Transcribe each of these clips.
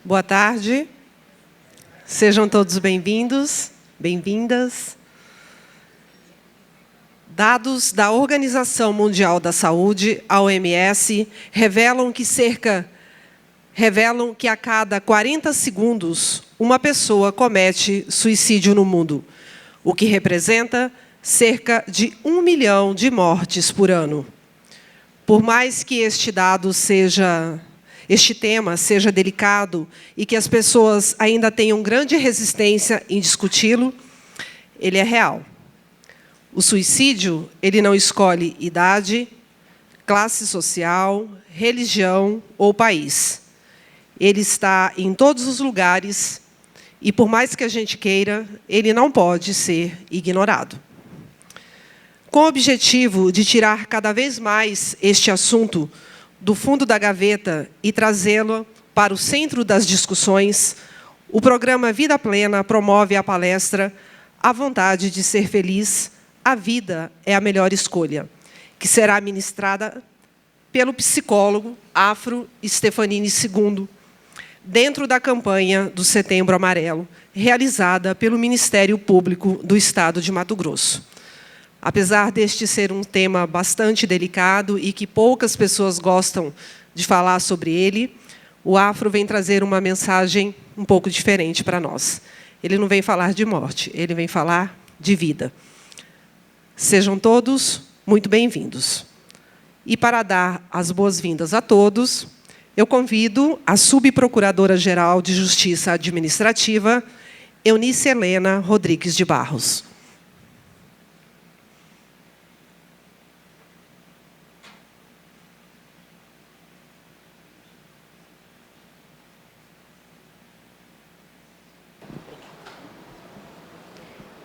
Boa tarde. Sejam todos bem-vindos, bem-vindas. Dados da Organização Mundial da Saúde, a OMS, revelam que a cada 40 segundos uma pessoa comete suicídio no mundo, o que representa cerca de 1 milhão de mortes por ano. Por mais que este tema seja delicado e que as pessoas ainda tenham grande resistência em discuti-lo, ele é real. O suicídio, ele não escolhe idade, classe social, religião ou país. Ele está em todos os lugares e, por mais que a gente queira, ele não pode ser ignorado. Com o objetivo de tirar cada vez mais este assunto do fundo da gaveta e trazê-lo para o centro das discussões, o programa Vida Plena promove a palestra A Vontade de Ser Feliz, a Vida é a Melhor Escolha, que será ministrada pelo psicólogo Afro Stefanini II, dentro da campanha do Setembro Amarelo, realizada pelo Ministério Público do Estado de Mato Grosso. Apesar deste ser um tema bastante delicado e que poucas pessoas gostam de falar sobre ele, o Afro vem trazer uma mensagem um pouco diferente para nós. Ele não vem falar de morte, ele vem falar de vida. Sejam todos muito bem-vindos. E para dar as boas-vindas a todos, eu convido a Subprocuradora-Geral de Justiça Administrativa, Eunice Helena Rodrigues de Barros.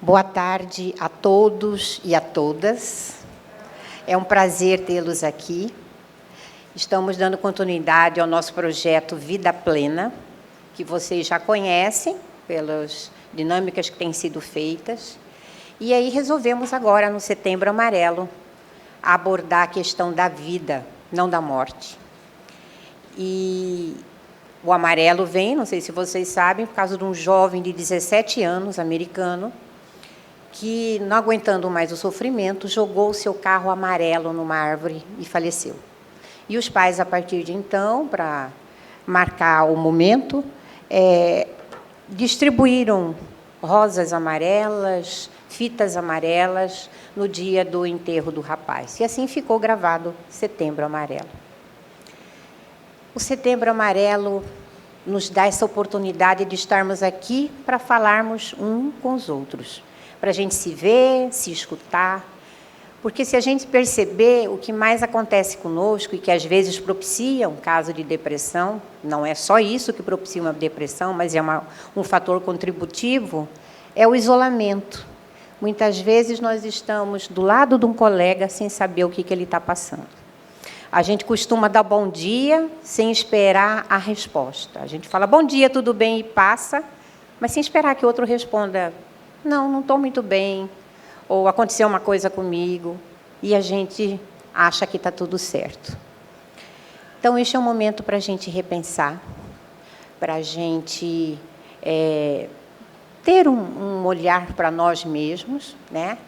Boa tarde a todos e a todas. É um prazer tê-los aqui. Estamos dando continuidade ao nosso projeto Vida Plena, que vocês já conhecem pelas dinâmicas que têm sido feitas. E aí resolvemos agora, no Setembro Amarelo, abordar a questão da vida, não da morte. E o amarelo vem, não sei se vocês sabem, por causa de um jovem de 17 anos, americano, que, não aguentando mais o sofrimento, jogou o seu carro amarelo numa árvore e faleceu. E os pais, a partir de então, para marcar o momento, distribuíram rosas amarelas, fitas amarelas, no dia do enterro do rapaz. E assim ficou gravado Setembro Amarelo. O Setembro Amarelo nos dá essa oportunidade de estarmos aqui para falarmos um com os outros, para a gente se ver, se escutar, porque se a gente perceber o que mais acontece conosco e que às vezes propicia um caso de depressão, não é só isso que propicia uma depressão, mas é um fator contributivo, é o isolamento. Muitas vezes nós estamos do lado de um colega sem saber o que ele está passando. A gente costuma dar bom dia sem esperar a resposta. A gente fala bom dia, tudo bem, e passa, mas sem esperar que o outro responda não estou muito bem, ou aconteceu uma coisa comigo, e a gente acha que está tudo certo. Então, este é um momento para a gente repensar, para a gente ter um olhar para nós mesmos, né?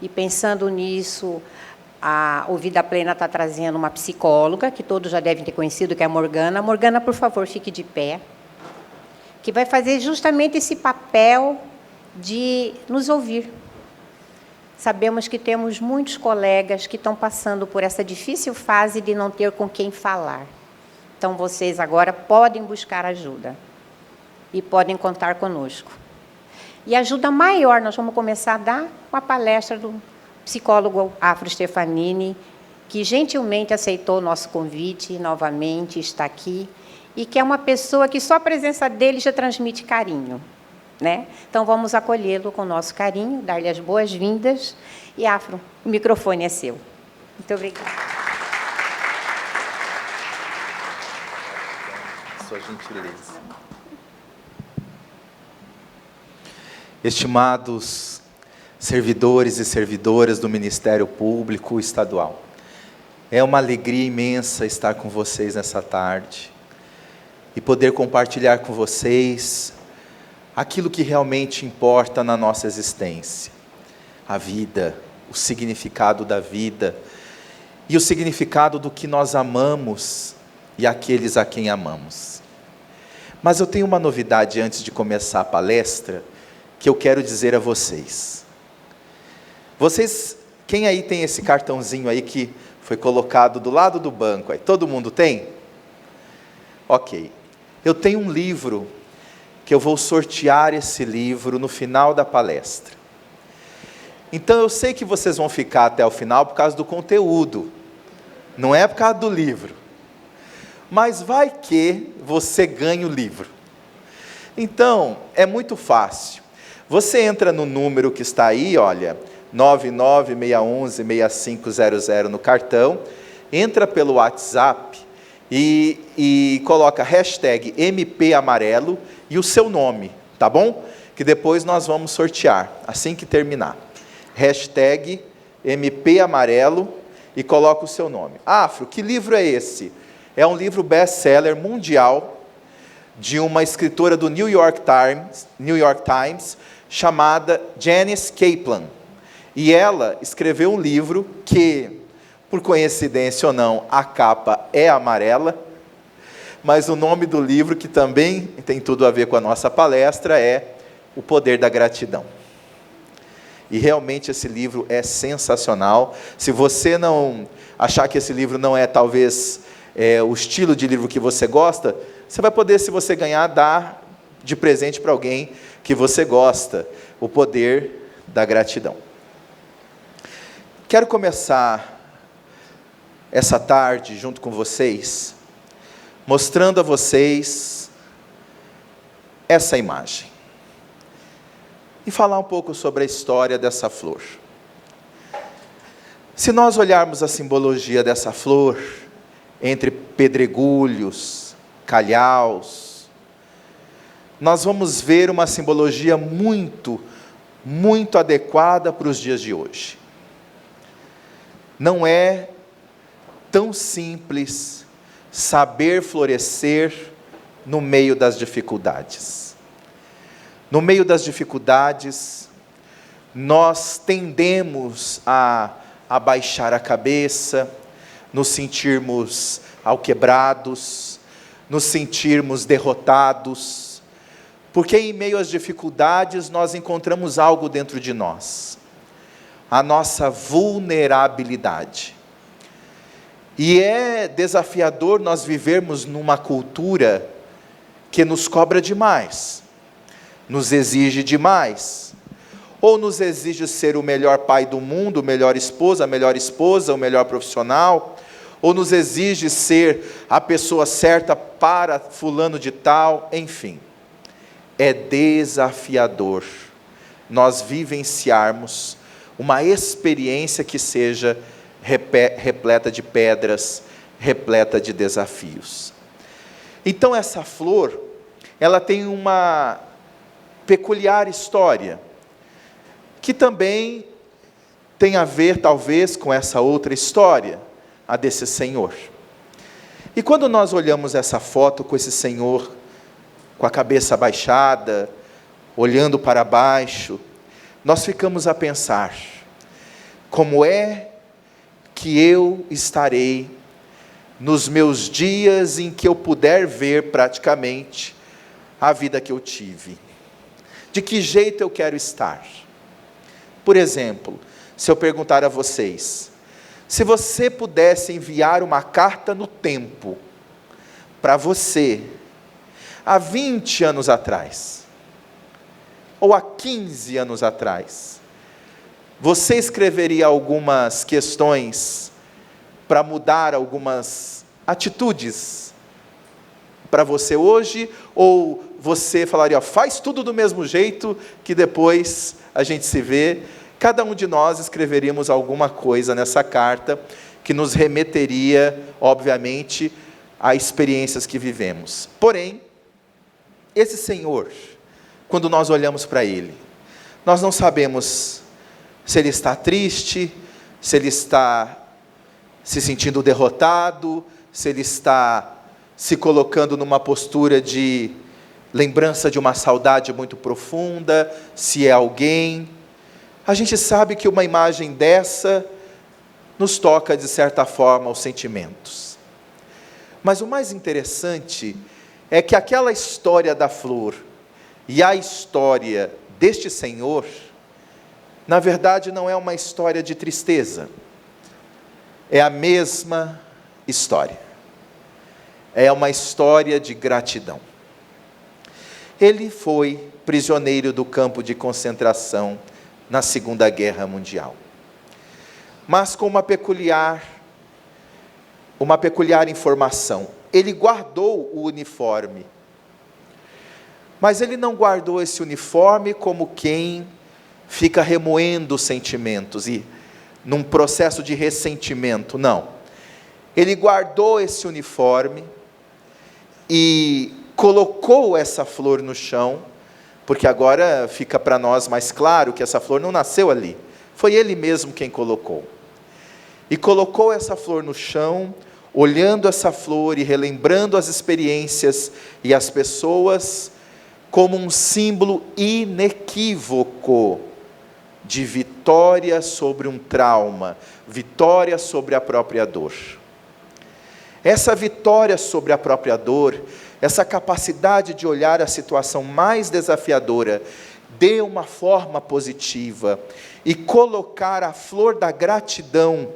E pensando nisso, o Vida Plena está trazendo uma psicóloga, que todos já devem ter conhecido, que é a Morgana. Morgana, por favor, fique de pé, que vai fazer justamente esse papel de nos ouvir. Sabemos que temos muitos colegas que estão passando por essa difícil fase de não ter com quem falar. Então, vocês agora podem buscar ajuda e podem contar conosco. E ajuda maior, nós vamos começar a dar uma palestra do psicólogo Afro Stefanini, que gentilmente aceitou o nosso convite novamente, está aqui, e que é uma pessoa que só a presença dele já transmite carinho, né? Então, vamos acolhê-lo com o nosso carinho, dar-lhe as boas-vindas. E, Afro, o microfone é seu. Muito obrigada. Sua gentileza. Estimados servidores e servidoras do Ministério Público Estadual, é uma alegria imensa estar com vocês nessa tarde. e poder compartilhar com vocês aquilo que realmente importa na nossa existência. A vida, o significado da vida e o significado do que nós amamos e aqueles a quem amamos. Mas eu tenho uma novidade antes de começar a palestra que eu quero dizer a vocês. Vocês, quem aí tem esse cartãozinho aí que foi colocado do lado do banco? Aí, todo mundo tem? Ok. Eu tenho um livro que eu vou sortear esse livro no final da palestra. Então eu sei que vocês vão ficar até o final por causa do conteúdo, não é por causa do livro. Mas vai que você ganha o livro. Então, é muito fácil. Você entra no número que está aí, olha, 99611-6500 no cartão, entra pelo WhatsApp e coloca hashtag MP Amarelo e o seu nome, tá bom? Que depois nós vamos sortear, assim que terminar. Hashtag MP Amarelo e coloca o seu nome. Afro, que livro é esse? É um livro best-seller mundial de uma escritora do New York Times chamada Janice Kaplan. E ela escreveu um livro que, por coincidência ou não, a capa é amarela, mas o nome do livro, que também tem tudo a ver com a nossa palestra, é O Poder da Gratidão. E realmente esse livro é sensacional. Se você não achar que esse livro não é talvez o estilo de livro que você gosta, você vai poder, se você ganhar, dar de presente para alguém que você gosta. O Poder da Gratidão. Quero começar essa tarde junto com vocês, mostrando a vocês essa imagem. E falar um pouco sobre a história dessa flor. Se nós olharmos a simbologia dessa flor, entre pedregulhos, calhaus, nós vamos ver uma simbologia muito, muito adequada para os dias de hoje. Não é tão simples saber florescer no meio das dificuldades. No meio das dificuldades, nós tendemos a abaixar a cabeça, nos sentirmos alquebrados, nos sentirmos derrotados, porque em meio às dificuldades nós encontramos algo dentro de nós, a nossa vulnerabilidade. E é desafiador nós vivermos numa cultura que nos cobra demais, nos exige demais, ou nos exige ser o melhor pai do mundo, a melhor esposa, o melhor profissional, ou nos exige ser a pessoa certa para fulano de tal, enfim. É desafiador nós vivenciarmos uma experiência que seja repleta de pedras, repleta de desafios. Então essa flor, ela tem uma peculiar história, que também tem a ver, talvez, com essa outra história, a desse Senhor. E quando nós olhamos essa foto com esse Senhor, com a cabeça abaixada, olhando para baixo, nós ficamos a pensar, como é que eu estarei nos meus dias em que eu puder ver praticamente a vida que eu tive? De que jeito eu quero estar? Por exemplo, se eu perguntar a vocês, se você pudesse enviar uma carta no tempo para você, há 20 anos atrás, ou há 15 anos atrás, você escreveria algumas questões para mudar algumas atitudes para você hoje, ou você falaria, faz tudo do mesmo jeito, que depois a gente se vê? Cada um de nós escreveríamos alguma coisa nessa carta, que nos remeteria, obviamente, a experiências que vivemos. Porém, esse Senhor, quando nós olhamos para Ele, nós não sabemos se Ele está triste, se Ele está se sentindo derrotado, se Ele está se colocando numa postura de lembrança de uma saudade muito profunda, se é alguém. A gente sabe que uma imagem dessa nos toca, de certa forma, os sentimentos. Mas o mais interessante é que aquela história da flor e a história deste Senhor, na verdade, não é uma história de tristeza. É a mesma história. É uma história de gratidão. Ele foi prisioneiro do campo de concentração na Segunda Guerra Mundial. Mas com uma peculiar informação. Ele guardou o uniforme. Mas ele não guardou esse uniforme como quem fica remoendo sentimentos e num processo de ressentimento, não. Ele guardou esse uniforme e colocou essa flor no chão, porque agora fica para nós mais claro que essa flor não nasceu ali, foi ele mesmo quem colocou. E colocou essa flor no chão, olhando essa flor e relembrando as experiências e as pessoas, como um símbolo inequívoco de vitória sobre um trauma, vitória sobre a própria dor. Essa vitória sobre a própria dor, essa capacidade de olhar a situação mais desafiadora de uma forma positiva e colocar a flor da gratidão,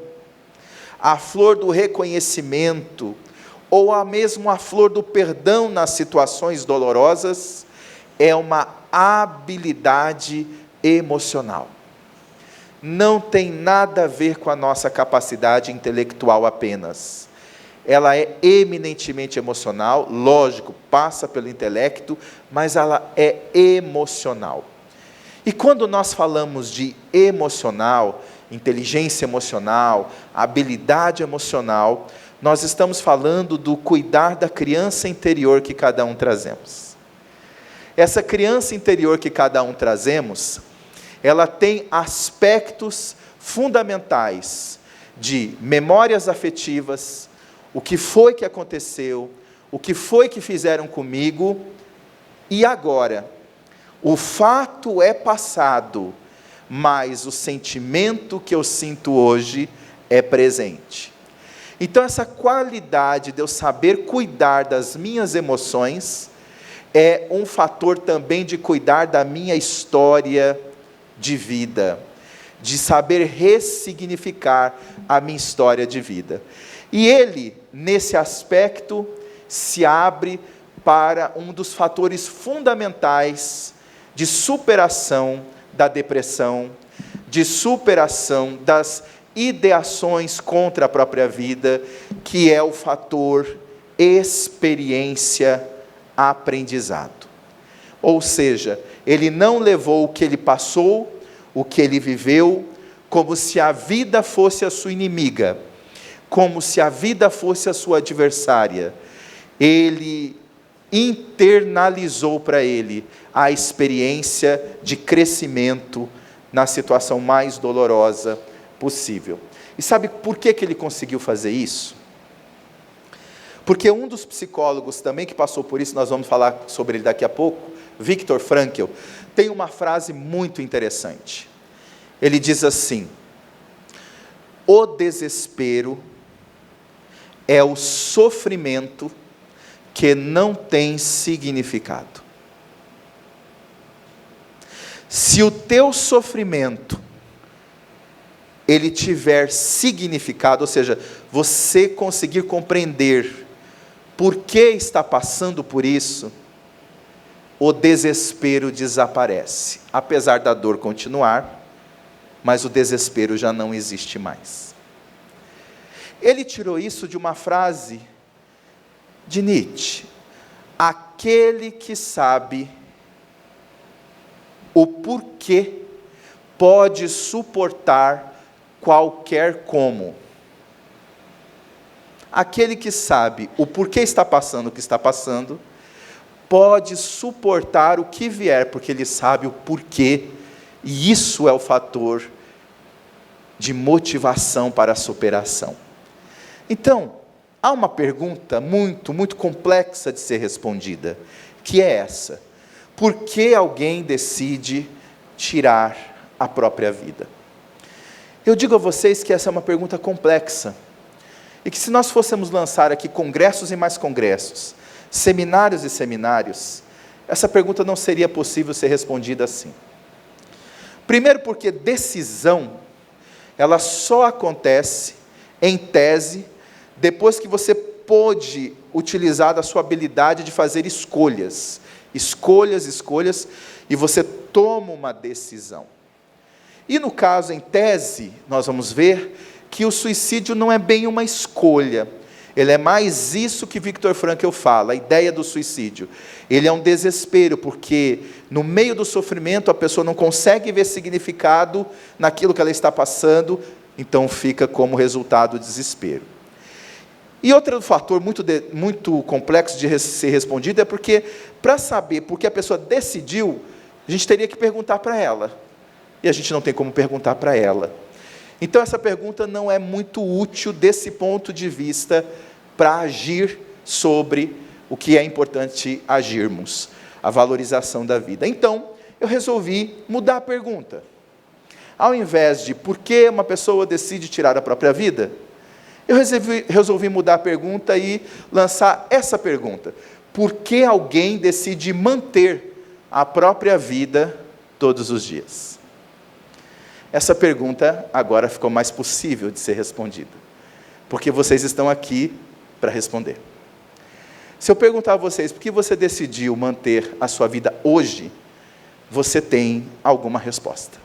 a flor do reconhecimento, ou mesmo a flor do perdão nas situações dolorosas, é uma habilidade emocional. Não tem nada a ver com a nossa capacidade intelectual apenas. Ela é eminentemente emocional, lógico, passa pelo intelecto, mas ela é emocional. E quando nós falamos de emocional, inteligência emocional, habilidade emocional, nós estamos falando do cuidar da criança interior que cada um trazemos. Essa criança interior que cada um trazemos, ela tem aspectos fundamentais de memórias afetivas, o que foi que aconteceu, o que foi que fizeram comigo, e agora, o fato é passado, mas o sentimento que eu sinto hoje é presente. Então essa qualidade de eu saber cuidar das minhas emoções, é um fator também de cuidar da minha história de vida, de saber ressignificar a minha história de vida. E ele, nesse aspecto, se abre para um dos fatores fundamentais de superação da depressão, de superação das ideações contra a própria vida, que é o fator experiência, aprendizado. Ou seja, ele não levou o que ele passou, o que ele viveu, como se a vida fosse a sua inimiga, como se a vida fosse a sua adversária. Ele internalizou para ele a experiência de crescimento na situação mais dolorosa possível. E sabe por que ele conseguiu fazer isso? Porque um dos psicólogos também que passou por isso, nós vamos falar sobre ele daqui a pouco, Viktor Frankl, tem uma frase muito interessante. Ele diz assim: o desespero é o sofrimento que não tem significado. Se o teu sofrimento ele tiver significado, ou seja, você conseguir compreender por que está passando por isso, o desespero desaparece. Apesar da dor continuar, mas o desespero já não existe mais. Ele tirou isso de uma frase de Nietzsche: aquele que sabe o porquê pode suportar qualquer como. Aquele que sabe o porquê está passando o que está passando, pode suportar o que vier, porque ele sabe o porquê, e isso é o fator de motivação para a superação. Então, há uma pergunta muito complexa de ser respondida, que é essa: por que alguém decide tirar a própria vida? Eu digo a vocês que essa é uma pergunta complexa, e que se nós fôssemos lançar aqui congressos e mais congressos, seminários e seminários, essa pergunta não seria possível ser respondida assim. Primeiro porque decisão, ela só acontece, em tese, depois que você pôde utilizar da sua habilidade de fazer escolhas, e você toma uma decisão. E no caso, em tese, nós vamos ver que o suicídio não é bem uma escolha. Ele é mais isso que Viktor Frankl fala, a ideia do suicídio. Ele é um desespero, porque no meio do sofrimento a pessoa não consegue ver significado naquilo que ela está passando, então fica como resultado o desespero. E outro fator muito complexo de ser respondido é porque, para saber por que a pessoa decidiu, a gente teria que perguntar para ela. E a gente não tem como perguntar para ela. Então, essa pergunta não é muito útil desse ponto de vista para agir sobre o que é importante agirmos, a valorização da vida. Então, eu resolvi mudar a pergunta. Ao invés de por que uma pessoa decide tirar a própria vida, eu resolvi mudar a pergunta e lançar essa pergunta: por que alguém decide manter a própria vida todos os dias? Essa pergunta agora ficou mais possível de ser respondida, porque vocês estão aqui para responder. Se eu perguntar a vocês por que você decidiu manter a sua vida hoje, você tem alguma resposta.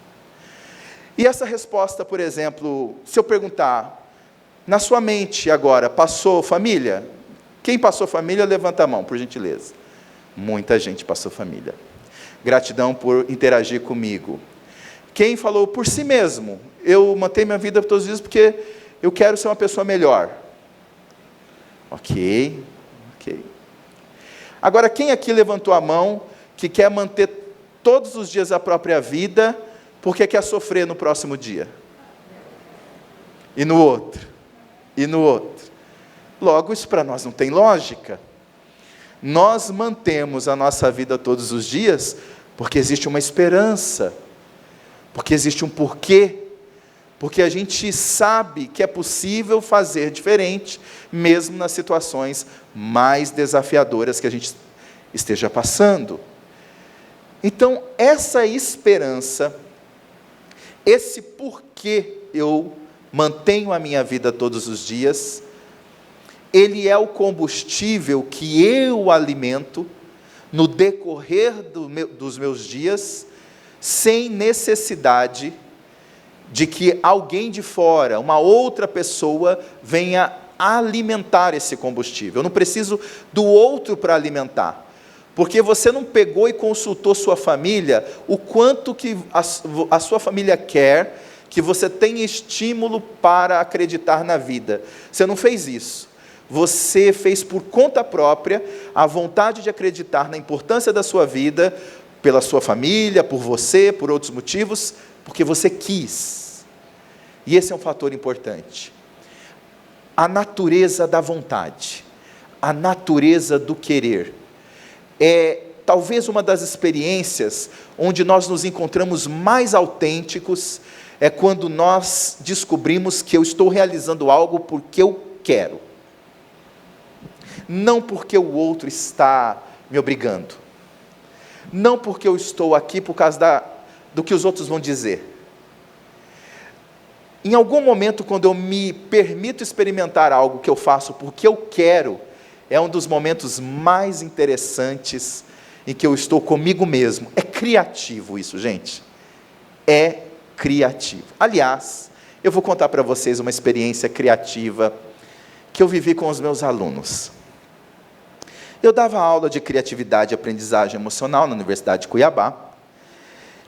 E essa resposta, por exemplo, se eu perguntar, na sua mente agora, passou família? Quem passou família, levanta a mão, por gentileza. Muita gente passou família. Gratidão por interagir comigo. Quem falou por si mesmo? Eu mantenho minha vida todos os dias porque eu quero ser uma pessoa melhor. Ok. Agora, quem aqui levantou a mão que quer manter todos os dias a própria vida porque quer sofrer no próximo dia? E no outro? E no outro? Logo, isso para nós não tem lógica. Nós mantemos a nossa vida todos os dias porque existe uma esperança, porque existe um porquê, porque a gente sabe que é possível fazer diferente, mesmo nas situações mais desafiadoras que a gente esteja passando. Então, essa esperança, esse porquê eu mantenho a minha vida todos os dias, ele é o combustível que eu alimento no decorrer dos meus dias, sem necessidade de que alguém de fora, uma outra pessoa, venha alimentar esse combustível. Eu não preciso do outro para alimentar, porque você não pegou e consultou sua família, o quanto que a sua família quer que você tenha estímulo para acreditar na vida. Você não fez isso. Você fez por conta própria a vontade de acreditar na importância da sua vida, pela sua família, por você, por outros motivos, porque você quis. E esse é um fator importante. A natureza da vontade, a natureza do querer, é talvez uma das experiências onde nós nos encontramos mais autênticos, é quando nós descobrimos que eu estou realizando algo porque eu quero, não porque o outro está me obrigando, não porque eu estou aqui por causa do que os outros vão dizer. Em algum momento, quando eu me permito experimentar algo que eu faço porque eu quero, é um dos momentos mais interessantes em que eu estou comigo mesmo. É criativo isso, gente. É criativo. Aliás, eu vou contar para vocês uma experiência criativa que eu vivi com os meus alunos. Eu dava aula de criatividade e aprendizagem emocional na Universidade de Cuiabá.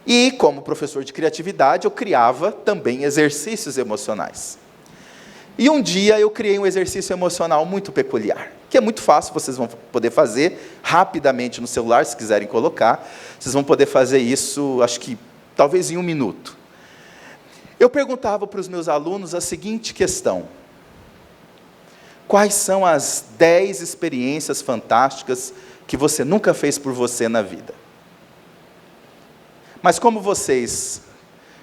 E, como professor de criatividade, eu criava também exercícios emocionais. E um dia eu criei um exercício emocional muito peculiar, que é muito fácil, vocês vão poder fazer rapidamente no celular, se quiserem colocar. Vocês vão poder fazer isso, acho que talvez em 1 minuto. Eu perguntava para os meus alunos a seguinte questão: Quais são as 10 experiências fantásticas que você nunca fez por você na vida? Mas como vocês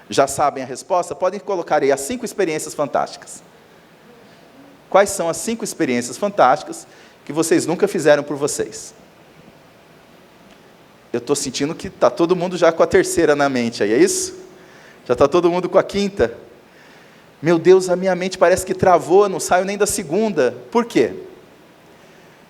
já sabem a resposta, podem colocar aí as 5 experiências fantásticas. Quais são as 5 experiências fantásticas que vocês nunca fizeram por vocês? Eu estou sentindo que está todo mundo já com a terceira na mente aí, é isso? Já está todo mundo com a quinta? Meu Deus, a minha mente parece que travou, não saio nem da segunda. Por quê?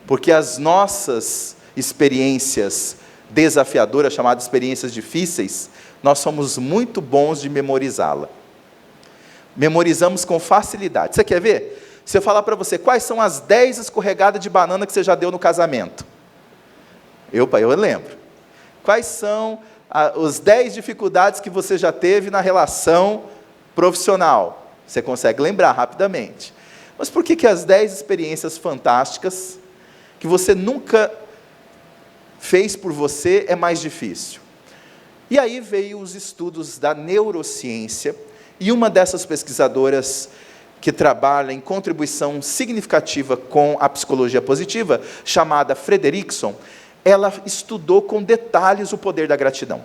Porque as nossas experiências desafiadoras, chamadas experiências difíceis, nós somos muito bons de memorizá-la. Memorizamos com facilidade. Você quer ver? Se eu falar para você, quais são as 10 escorregadas de banana que você já deu no casamento? Eu lembro. Quais são as 10 dificuldades que você já teve na relação profissional? Você consegue lembrar rapidamente. Mas por que as 10 experiências fantásticas que você nunca fez por você é mais difícil? E aí veio os estudos da neurociência, e uma dessas pesquisadoras que trabalha em contribuição significativa com a psicologia positiva, chamada Frederickson, ela estudou com detalhes o poder da gratidão.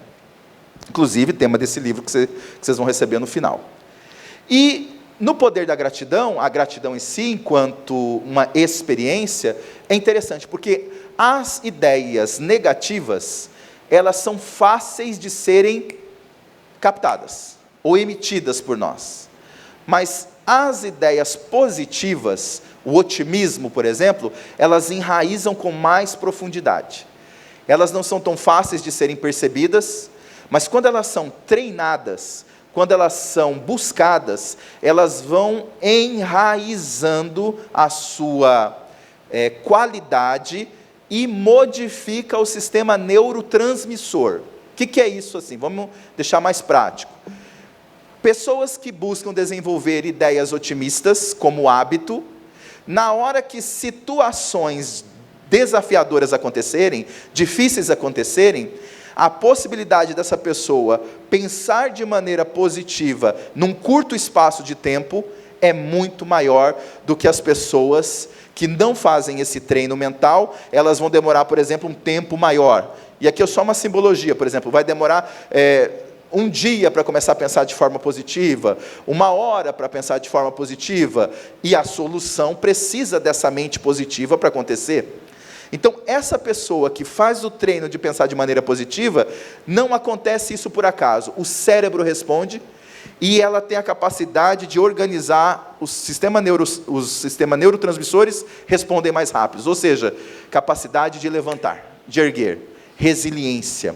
Inclusive, tema desse livro que vocês vão receber no final. E no poder da gratidão, a gratidão em si, enquanto uma experiência, é interessante, porque as ideias negativas, elas são fáceis de serem captadas ou emitidas por nós. Mas as ideias positivas, o otimismo, por exemplo, elas enraizam com mais profundidade. Elas não são tão fáceis de serem percebidas, mas quando elas são treinadas, quando elas são buscadas, elas vão enraizando a sua qualidade e modifica o sistema neurotransmissor. O que é isso assim? Vamos deixar mais prático. Pessoas que buscam desenvolver ideias otimistas como hábito, na hora que situações desafiadoras acontecerem, difíceis acontecerem, a possibilidade dessa pessoa pensar de maneira positiva num curto espaço de tempo é muito maior do que as pessoas que não fazem esse treino mental. Elas vão demorar, por exemplo, um tempo maior. E aqui é só uma simbologia, por exemplo, vai demorar um dia para começar a pensar de forma positiva, 1 hora para pensar de forma positiva, e a solução precisa dessa mente positiva para acontecer. Então, essa pessoa que faz o treino de pensar de maneira positiva, não acontece isso por acaso. O cérebro responde, e ela tem a capacidade de organizar os sistemas neurotransmissores respondem mais rápidos, ou seja, capacidade de levantar, de erguer, resiliência.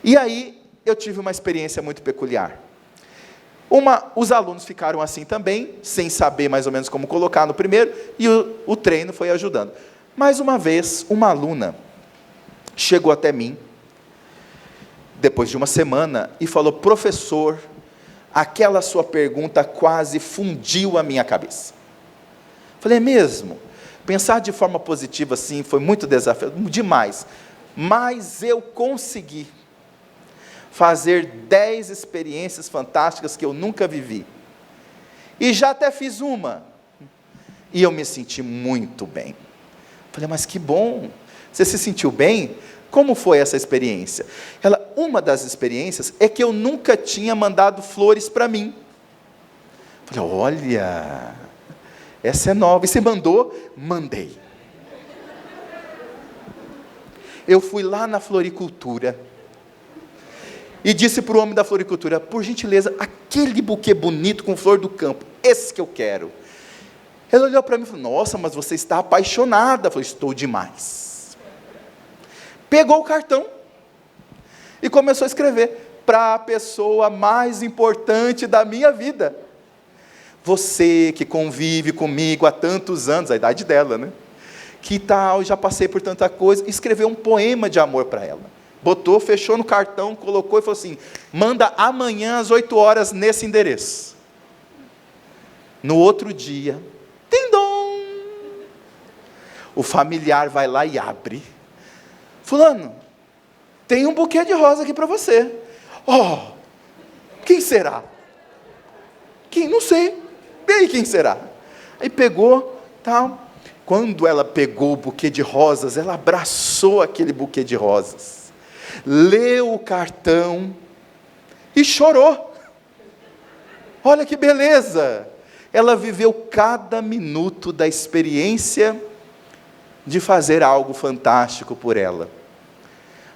E aí, eu tive uma experiência muito peculiar. Os alunos ficaram assim também, sem saber mais ou menos como colocar no primeiro, e o treino foi ajudando. Mais uma vez, uma aluna chegou até mim, depois de uma semana, e falou: professor, aquela sua pergunta quase fundiu a minha cabeça. Falei: é mesmo? Pensar de forma positiva assim foi muito desafiador, demais. Mas eu consegui fazer 10 experiências fantásticas que eu nunca vivi. E já até fiz uma. E eu me senti muito bem. Falei: mas que bom, você se sentiu bem? Como foi essa experiência? Uma das experiências é que eu nunca tinha mandado flores para mim. Falei: olha, essa é nova. E você mandou? Mandei. Eu fui lá na floricultura e disse para o homem da floricultura: por gentileza, aquele buquê bonito com flor do campo, esse que eu quero. Ele olhou para mim e falou: nossa, mas você está apaixonada. Eu falei: estou demais. Pegou o cartão e começou a escrever: para a pessoa mais importante da minha vida. Você que convive comigo há tantos anos, a idade dela, né? Que tal, já passei por tanta coisa. Escreveu um poema de amor para ela. Botou, fechou no cartão, colocou e falou assim: manda amanhã às 8 horas nesse endereço. No outro dia, tim-dom, o familiar vai lá e abre. Fulano, tem um buquê de rosa aqui para você. Oh, quem será? Quem? Não sei. E aí, quem será? Aí pegou, tal, quando ela pegou o buquê de rosas, ela abraçou aquele buquê de rosas, leu o cartão e chorou. Olha que beleza! Ela viveu cada minuto da experiência de fazer algo fantástico por ela.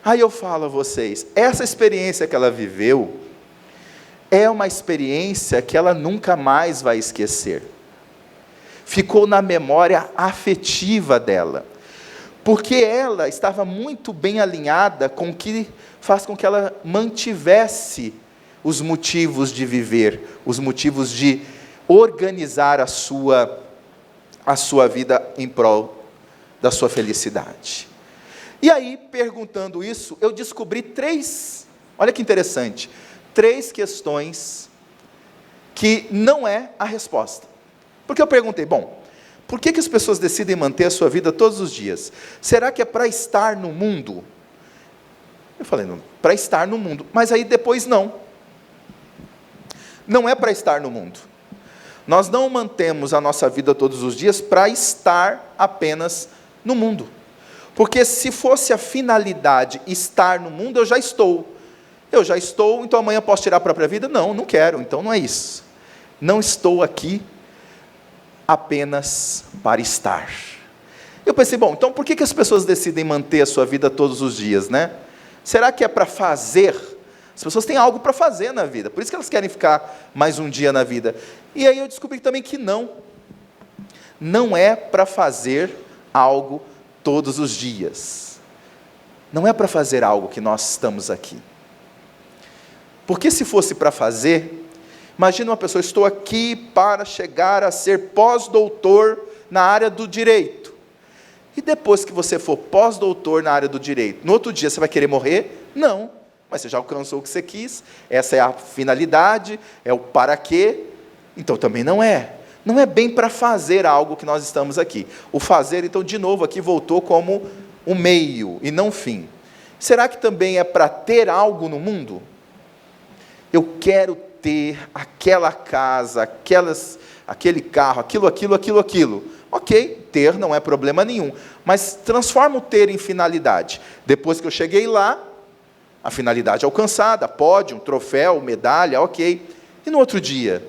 Aí eu falo a vocês, essa experiência que ela viveu é uma experiência que ela nunca mais vai esquecer. Ficou na memória afetiva dela, porque ela estava muito bem alinhada com o que faz com que ela mantivesse os motivos de viver, os motivos de organizar a sua vida em prol da sua felicidade. E aí, perguntando isso, eu descobri olha que interessante, 3 questões que não é a resposta. Porque eu perguntei, por que as pessoas decidem manter a sua vida todos os dias? Será que é para estar no mundo? Eu falei, não, para estar no mundo, mas aí depois não. Não é para estar no mundo. Nós não mantemos a nossa vida todos os dias para estar apenas no mundo. Porque se fosse a finalidade estar no mundo, eu já estou. Então amanhã posso tirar a própria vida? Não quero, então não é isso. Não estou aqui apenas para estar. Eu pensei, então por que as pessoas decidem manter a sua vida todos os dias, né? Será que é para fazer? As pessoas têm algo para fazer na vida, por isso que elas querem ficar mais um dia na vida. E aí eu descobri também que não é para fazer algo todos os dias. Não é para fazer algo que nós estamos aqui. Porque se fosse para fazer, imagina uma pessoa, estou aqui para chegar a ser pós-doutor na área do direito. E depois que você for pós-doutor na área do direito, no outro dia você vai querer morrer? Não. Mas você já alcançou o que você quis, essa é a finalidade, é o para quê. Então também não é bem para fazer algo que nós estamos aqui. O fazer, então, de novo, aqui voltou como um meio e não fim. Será que também é para ter algo no mundo? Eu quero ter aquela casa, aquele carro, aquilo. Ok, ter não é problema nenhum, mas transforma o ter em finalidade. Depois que eu cheguei lá, a finalidade alcançada, pódio, troféu, medalha, ok. E no outro dia?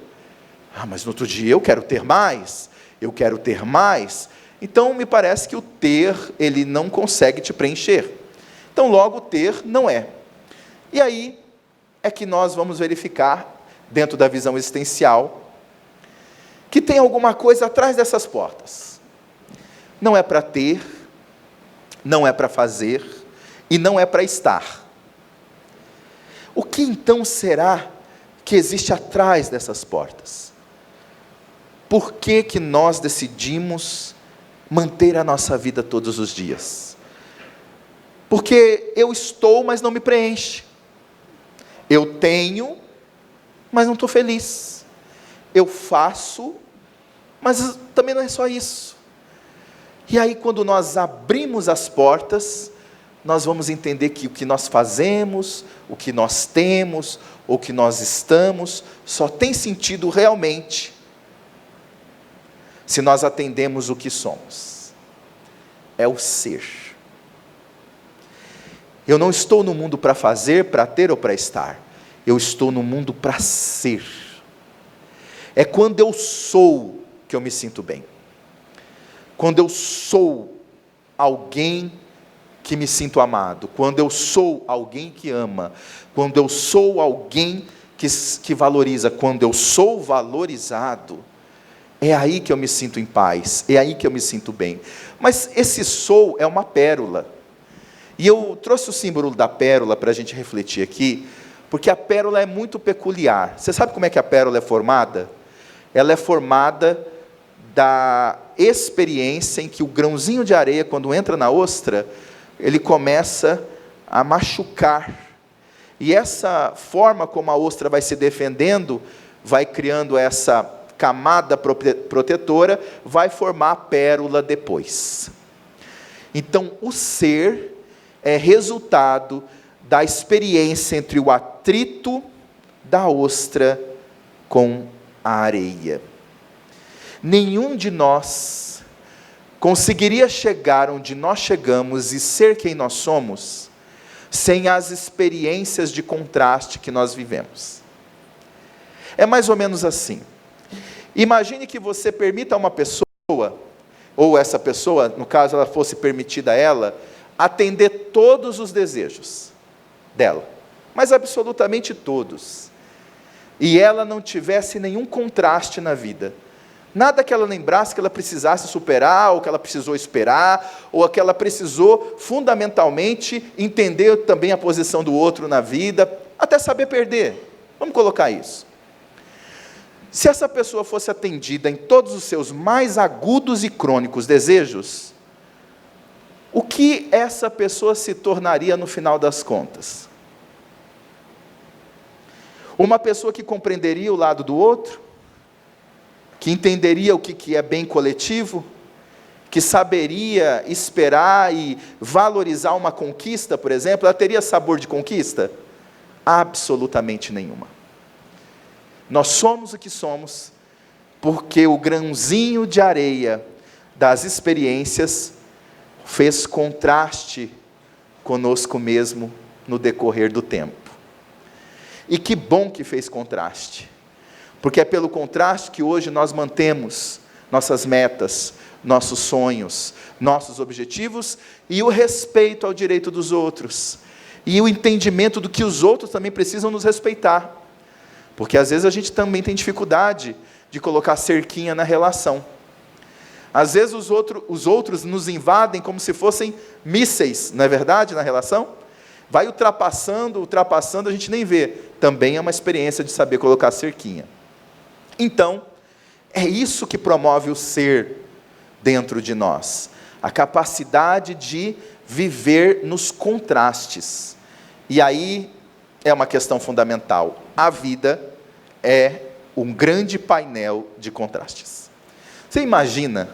Mas no outro dia eu quero ter mais. Então, me parece que o ter, ele não consegue te preencher. Então, logo, ter não é. E aí é que nós vamos verificar, dentro da visão existencial, que tem alguma coisa atrás dessas portas. Não é para ter, não é para fazer, e não é para estar. O que então será que existe atrás dessas portas? Por que nós decidimos manter a nossa vida todos os dias? Porque eu estou, mas não me preenche. Eu tenho, mas não estou feliz. Eu faço, mas também não é só isso. E aí, quando nós abrimos as portas, nós vamos entender que o que nós fazemos, o que nós temos, o que nós estamos, só tem sentido realmente se nós atendemos o que somos. É o ser. Eu não estou no mundo para fazer, para ter ou para estar. Eu estou no mundo para ser. É quando eu sou que eu me sinto bem. Quando eu sou alguém que me sinto amado, quando eu sou alguém que ama, quando eu sou alguém que valoriza, quando eu sou valorizado, é aí que eu me sinto em paz, é aí que eu me sinto bem. Mas esse sou é uma pérola. E eu trouxe o símbolo da pérola para a gente refletir aqui, porque a pérola é muito peculiar. Você sabe como é que a pérola é formada? Ela é formada da experiência em que o grãozinho de areia, quando entra na ostra, ele começa a machucar. E essa forma como a ostra vai se defendendo, vai criando essa camada protetora, vai formar a pérola depois. Então, o ser é resultado da experiência entre o atrito da ostra com a areia. Nenhum de nós conseguiria chegar onde nós chegamos e ser quem nós somos sem as experiências de contraste que nós vivemos. É mais ou menos assim. Imagine que você permita a uma pessoa, ou essa pessoa, no caso ela fosse permitida a ela, atender todos os desejos dela, mas absolutamente todos. E ela não tivesse nenhum contraste na vida. Nada que ela lembrasse que ela precisasse superar, ou que ela precisou esperar, ou que ela precisou fundamentalmente entender também a posição do outro na vida, até saber perder. Vamos colocar isso. Se essa pessoa fosse atendida em todos os seus mais agudos e crônicos desejos, o que essa pessoa se tornaria no final das contas? Uma pessoa que compreenderia o lado do outro, que entenderia o que é bem coletivo, que saberia esperar e valorizar uma conquista, por exemplo, ela teria sabor de conquista? Absolutamente nenhuma. Nós somos o que somos, porque o grãozinho de areia das experiências fez contraste conosco mesmo no decorrer do tempo. E que bom que fez contraste, porque é pelo contraste que hoje nós mantemos nossas metas, nossos sonhos, nossos objetivos e o respeito ao direito dos outros, e o entendimento do que os outros também precisam nos respeitar, porque às vezes a gente também tem dificuldade de colocar cerquinha na relação. Às vezes os outros nos invadem como se fossem mísseis, não é verdade, na relação? Vai ultrapassando, a gente nem vê. Também é uma experiência de saber colocar cerquinha. Então, é isso que promove o ser dentro de nós. A capacidade de viver nos contrastes. E aí é uma questão fundamental. A vida é um grande painel de contrastes. Você imagina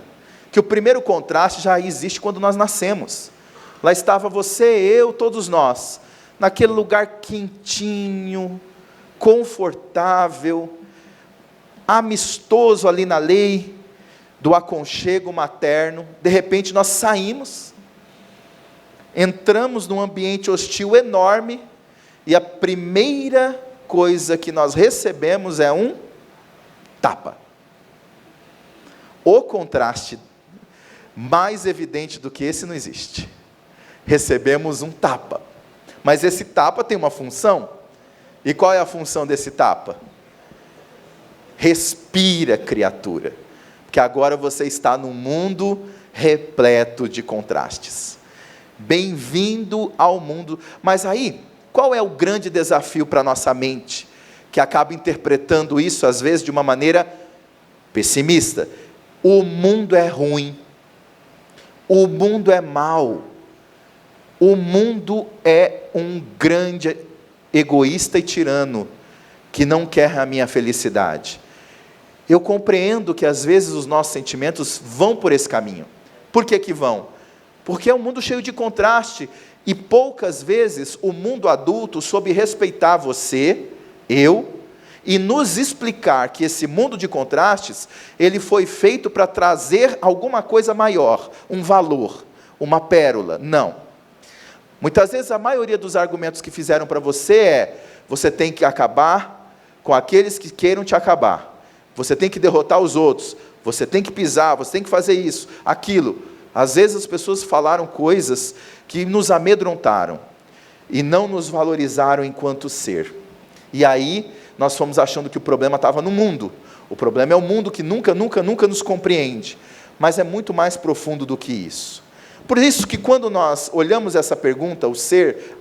que o primeiro contraste já existe quando nós nascemos. Lá estava você, eu, todos nós, naquele lugar quentinho, confortável, amistoso ali na lei do aconchego materno. De repente nós saímos, entramos num ambiente hostil enorme, e a primeira coisa que nós recebemos é um tapa. O contraste mais evidente do que esse não existe. Recebemos um tapa. Mas esse tapa tem uma função. E qual é a função desse tapa? Respira, criatura. Porque agora você está num mundo repleto de contrastes. Bem-vindo ao mundo. Mas aí, qual é o grande desafio para a nossa mente, que acaba interpretando isso, às vezes, de uma maneira pessimista? O mundo é ruim. O mundo é mau. O mundo é um grande egoísta e tirano, que não quer a minha felicidade. Eu compreendo que às vezes os nossos sentimentos vão por esse caminho. Por que que vão? Porque é um mundo cheio de contraste, e poucas vezes o mundo adulto soube respeitar você, eu, e nos explicar que esse mundo de contrastes, ele foi feito para trazer alguma coisa maior, um valor, uma pérola. Não. Muitas vezes a maioria dos argumentos que fizeram para você é: você tem que acabar com aqueles que queiram te acabar, você tem que derrotar os outros, você tem que pisar, você tem que fazer isso, aquilo. Às vezes as pessoas falaram coisas que nos amedrontaram e não nos valorizaram enquanto ser. E aí nós fomos achando que o problema estava no mundo. O problema é o mundo que nunca nos compreende. Mas é muito mais profundo do que isso. Por isso que quando nós olhamos essa pergunta, o ser,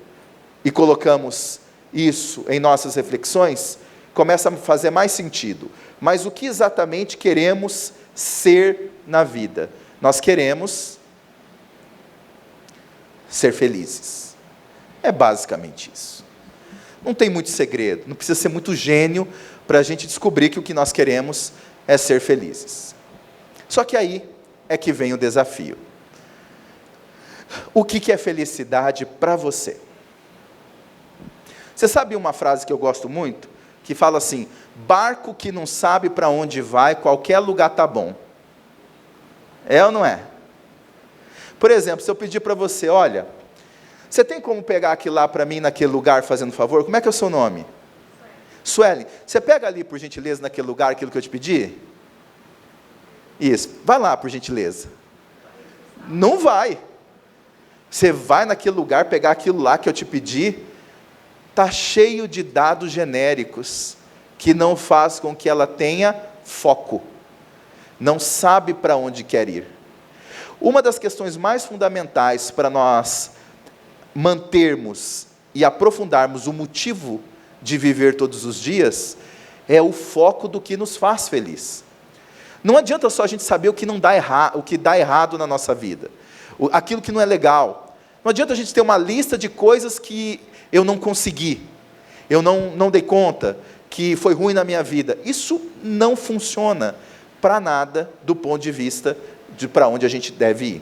e colocamos isso em nossas reflexões, começa a fazer mais sentido. Mas o que exatamente queremos ser na vida? Nós queremos ser felizes. É basicamente isso. Não tem muito segredo, não precisa ser muito gênio para a gente descobrir que o que nós queremos é ser felizes. Só que aí é que vem o desafio. O que é felicidade para você? Você sabe uma frase que eu gosto muito? Que fala assim: barco que não sabe para onde vai, qualquer lugar está bom. É ou não é? Por exemplo, se eu pedir para você, olha, você tem como pegar aquilo lá para mim naquele lugar, fazendo favor? Como é que é o seu nome? Sueli. Você pega ali, por gentileza, naquele lugar, aquilo que eu te pedi? Isso. Vai lá, por gentileza. Não vai. Você vai naquele lugar, pegar aquilo lá que eu te pedi, está cheio de dados genéricos, que não faz com que ela tenha foco. Não sabe para onde quer ir. Uma das questões mais fundamentais para nós mantermos e aprofundarmos o motivo de viver todos os dias é o foco do que nos faz feliz. Não adianta só a gente saber o que dá errado na nossa vida, aquilo que não é legal. Não adianta a gente ter uma lista de coisas que eu não consegui, eu não dei conta, que foi ruim na minha vida. Isso não funciona para nada do ponto de vista de para onde a gente deve ir.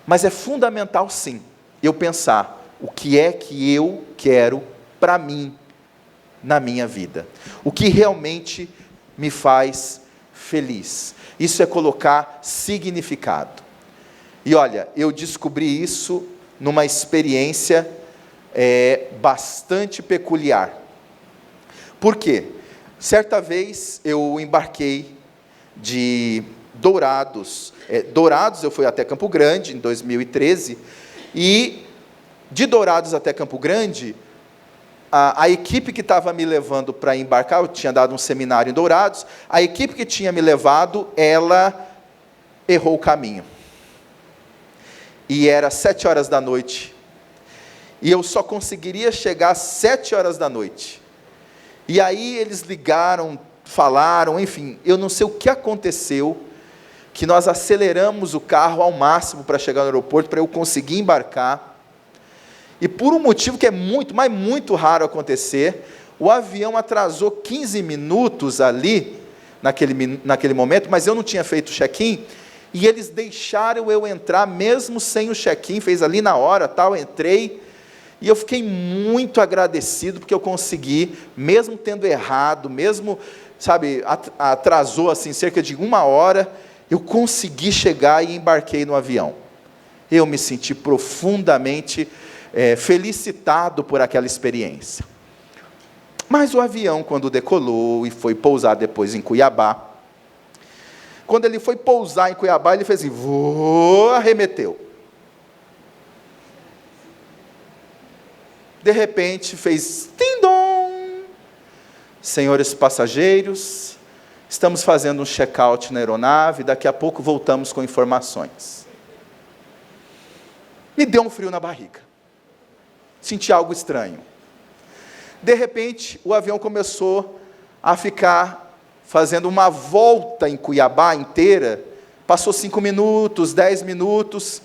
Mas é fundamental, sim, eu pensar o que é que eu quero para mim, na minha vida. O que realmente me faz feliz. Isso é colocar significado. E olha, eu descobri isso numa experiência bastante peculiar. Por quê? Certa vez eu embarquei de Dourados. Dourados eu fui até Campo Grande, em 2013, e de Dourados até Campo Grande, a equipe que estava me levando para embarcar, eu tinha dado um seminário em Dourados, a equipe que tinha me levado, ela errou o caminho. E era 7 horas da noite. E eu só conseguiria chegar às 7 horas da noite. E aí eles ligaram, falaram, enfim, eu não sei o que aconteceu, que nós aceleramos o carro ao máximo para chegar no aeroporto, para eu conseguir embarcar. E por um motivo que é muito, mas muito raro acontecer, o avião atrasou 15 minutos ali, naquele momento, mas eu não tinha feito o check-in, e eles deixaram eu entrar, mesmo sem o check-in, fez ali na hora, tal, entrei, e eu fiquei muito agradecido, porque eu consegui, mesmo tendo errado, mesmo, sabe, atrasou assim cerca de 1 hora, eu consegui chegar e embarquei no avião. Eu me senti profundamente felicitado por aquela experiência. Mas o avião, quando decolou e foi pousar depois em Cuiabá, quando ele foi pousar em Cuiabá, ele fez assim, arremeteu. De repente fez tim-dom. Senhores passageiros, estamos fazendo um check-out na aeronave, daqui a pouco voltamos com informações. Me deu um frio na barriga. Senti algo estranho. De repente, o avião começou a ficar fazendo uma volta em Cuiabá inteira. Passou 5 minutos, 10 minutos.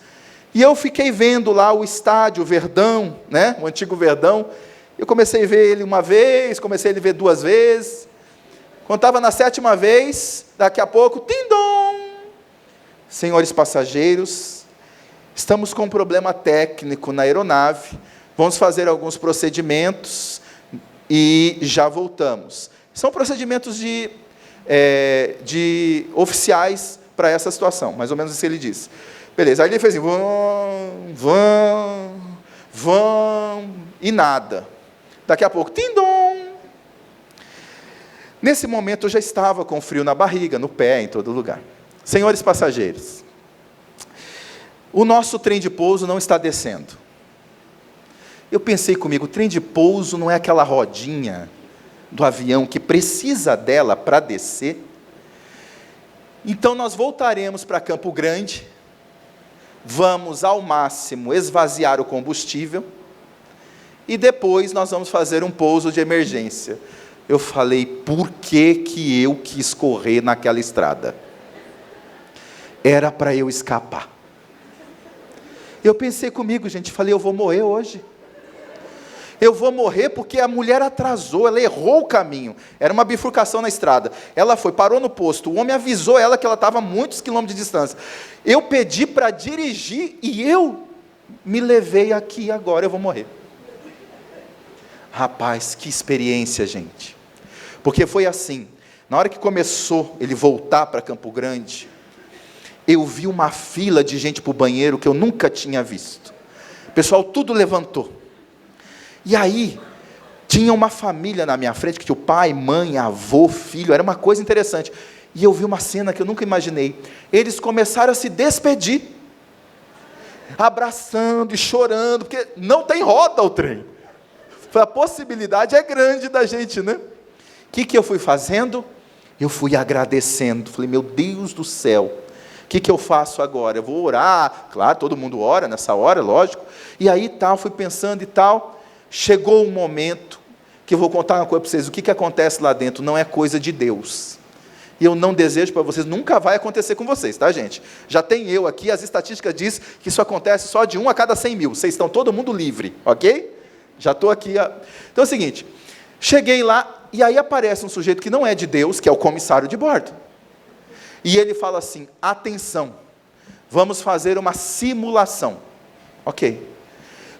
E eu fiquei vendo lá o estádio, o Verdão, né? O antigo Verdão. Eu comecei a ver ele uma vez, comecei a ver 2 vezes. Quando estava na 7ª vez, daqui a pouco, tim-dom! Senhores passageiros, estamos com um problema técnico na aeronave, vamos fazer alguns procedimentos e já voltamos. São procedimentos de oficiais para essa situação, mais ou menos isso que ele disse. Beleza, aí ele fez assim, vão, e nada. Daqui a pouco, tim-dom! Nesse momento eu já estava com frio na barriga, no pé, em todo lugar. Senhores passageiros, o nosso trem de pouso não está descendo. Eu pensei comigo, o trem de pouso não é aquela rodinha do avião que precisa dela para descer? Então nós voltaremos para Campo Grande, vamos ao máximo esvaziar o combustível, e depois nós vamos fazer um pouso de emergência. Eu falei, por que eu quis correr naquela estrada? Era para eu escapar. Eu pensei comigo, gente, falei, eu vou morrer hoje. Eu vou morrer porque a mulher atrasou, ela errou o caminho. Era uma bifurcação na estrada. Ela foi, parou no posto, o homem avisou ela que ela estava a muitos quilômetros de distância. Eu pedi para dirigir e eu me levei aqui, agora eu vou morrer. Rapaz, que experiência, gente. Porque foi assim, na hora que começou ele voltar para Campo Grande, eu vi uma fila de gente para o banheiro que eu nunca tinha visto. O pessoal tudo levantou. E aí, tinha uma família na minha frente, que tinha o pai, mãe, avô, filho, era uma coisa interessante. E eu vi uma cena que eu nunca imaginei. Eles começaram a se despedir, abraçando e chorando, porque não tem roda o trem. A possibilidade é grande da gente, né? O que eu fui fazendo? Eu fui agradecendo. Falei, meu Deus do céu, o que eu faço agora? Eu vou orar. Claro, todo mundo ora nessa hora, lógico. E aí tal, fui pensando e tal. Chegou um momento que eu vou contar uma coisa para vocês. O que acontece lá dentro não é coisa de Deus. E eu não desejo para vocês, nunca vai acontecer com vocês, tá, gente? Já tem eu aqui, as estatísticas dizem que isso acontece só de 1 a cada 100 mil. Vocês estão todo mundo livre, ok? Já estou aqui. Então é o seguinte, cheguei lá, e aí aparece um sujeito que não é de Deus, que é o comissário de bordo. E ele fala assim, atenção, vamos fazer uma simulação. Ok.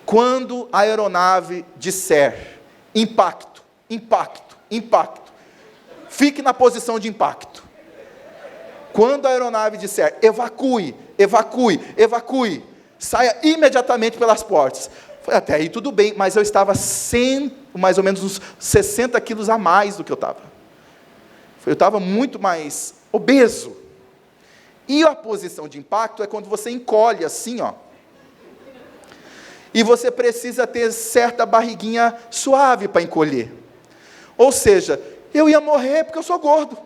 Quando a aeronave disser impacto, impacto, impacto, fique na posição de impacto. Quando a aeronave disser evacue, evacue, evacue, saia imediatamente pelas portas. Até aí tudo bem, mas eu estava mais ou menos uns 60 quilos a mais do que eu estava. Eu estava muito mais obeso. E a posição de impacto é quando você encolhe assim, ó. E você precisa ter certa barriguinha suave para encolher. Ou seja, eu ia morrer porque eu sou gordo.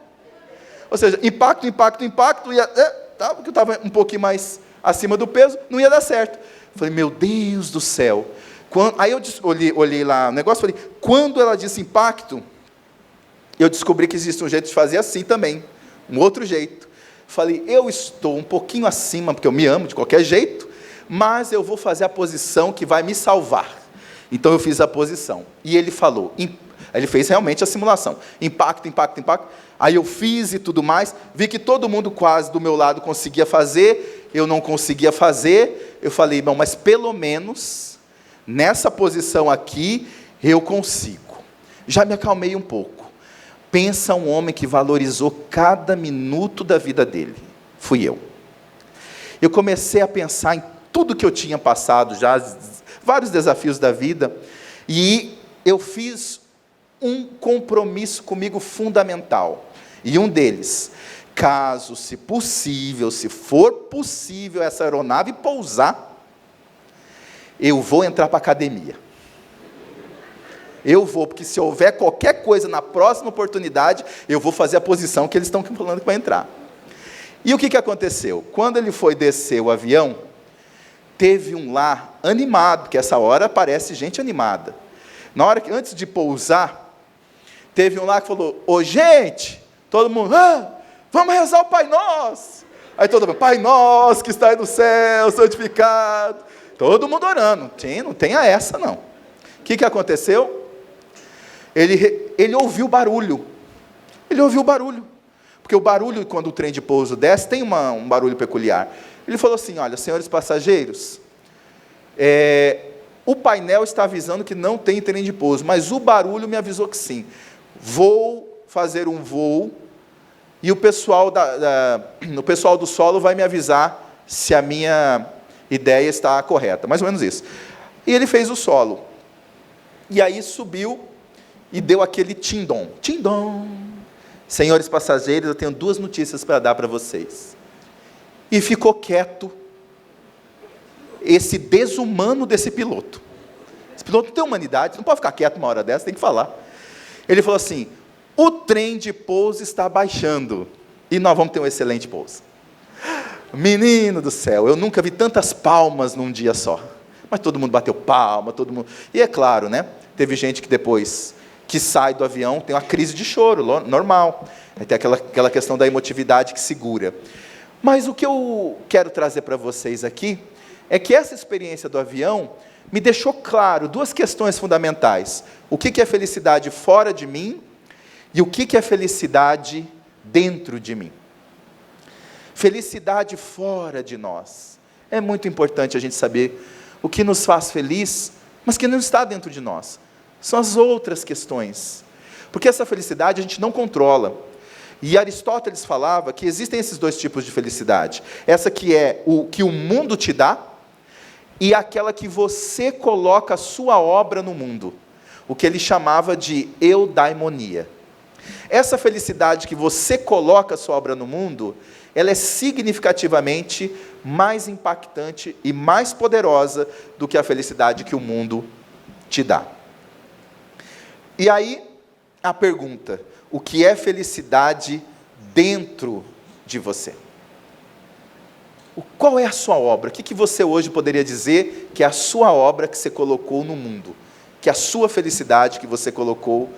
Ou seja, impacto, impacto, impacto, porque eu estava um pouquinho mais acima do peso, não ia dar certo. Falei, meu Deus do céu. Aí eu olhei lá o negócio, falei, quando ela disse impacto, eu descobri que existe um jeito de fazer assim também, um outro jeito. Falei, eu estou um pouquinho acima, porque eu me amo de qualquer jeito, mas eu vou fazer a posição que vai me salvar. Então eu fiz a posição. E ele falou, ele fez realmente a simulação. Impacto, impacto, impacto. Aí eu fiz e tudo mais. Vi que todo mundo quase do meu lado conseguia fazer. Eu não conseguia fazer. Eu falei, bom, mas pelo menos, nessa posição aqui, eu consigo. Já me acalmei um pouco. Pensa um homem que valorizou cada minuto da vida dele. Fui eu. Eu comecei a pensar em tudo que eu tinha passado já, vários desafios da vida, e eu fiz um compromisso comigo fundamental. E um deles, caso, se possível, se for possível essa aeronave pousar, eu vou entrar para a academia. Eu vou, porque se houver qualquer coisa na próxima oportunidade, eu vou fazer a posição que eles estão falando que vai entrar. E o que aconteceu? Quando ele foi descer o avião, teve um lá animado, porque essa hora aparece gente animada. Na hora que, antes de pousar, teve um lá que falou, ô gente, todo mundo, vamos rezar o Pai Nosso. Aí todo mundo, Pai Nosso que está aí no céu, santificado. Todo mundo orando, não tenha essa não. O que aconteceu? Ele ouviu barulho. Ele ouviu barulho. Porque o barulho, quando o trem de pouso desce, tem um barulho peculiar. Ele falou assim, olha, senhores passageiros, o painel está avisando que não tem trem de pouso, mas o barulho me avisou que sim. Vou fazer um voo e o pessoal do solo vai me avisar se a minha ideia está correta. Mais ou menos isso. E ele fez o solo. E aí subiu e deu aquele tim-dom. Tim-dom. Senhores passageiros, eu tenho 2 notícias para dar para vocês. E ficou quieto esse desumano desse piloto. Esse piloto não tem humanidade, não pode ficar quieto uma hora dessa, tem que falar. Ele falou assim, o trem de pouso está baixando, e nós vamos ter um excelente pouso. Menino do céu, eu nunca vi tantas palmas num dia só. Mas todo mundo bateu palma, todo mundo... E é claro, né? Teve gente que depois que sai do avião tem uma crise de choro, normal. Tem aquela questão da emotividade que segura. Mas o que eu quero trazer para vocês aqui é que essa experiência do avião me deixou claro 2 questões fundamentais. O que é felicidade fora de mim e o que é felicidade dentro de mim. Felicidade fora de nós. É muito importante a gente saber o que nos faz feliz, mas que não está dentro de nós. São as outras questões. Porque essa felicidade a gente não controla. E Aristóteles falava que existem esses dois tipos de felicidade. Essa que é o que o mundo te dá, e aquela que você coloca a sua obra no mundo. O que ele chamava de eudaimonia. Essa felicidade que você coloca a sua obra no mundo, ela é significativamente mais impactante e mais poderosa do que a felicidade que o mundo te dá. E aí, a pergunta: o que é felicidade dentro de você? Qual é a sua obra? O que você hoje poderia dizer que é a sua obra que você colocou no mundo? Que é a sua felicidade que você colocou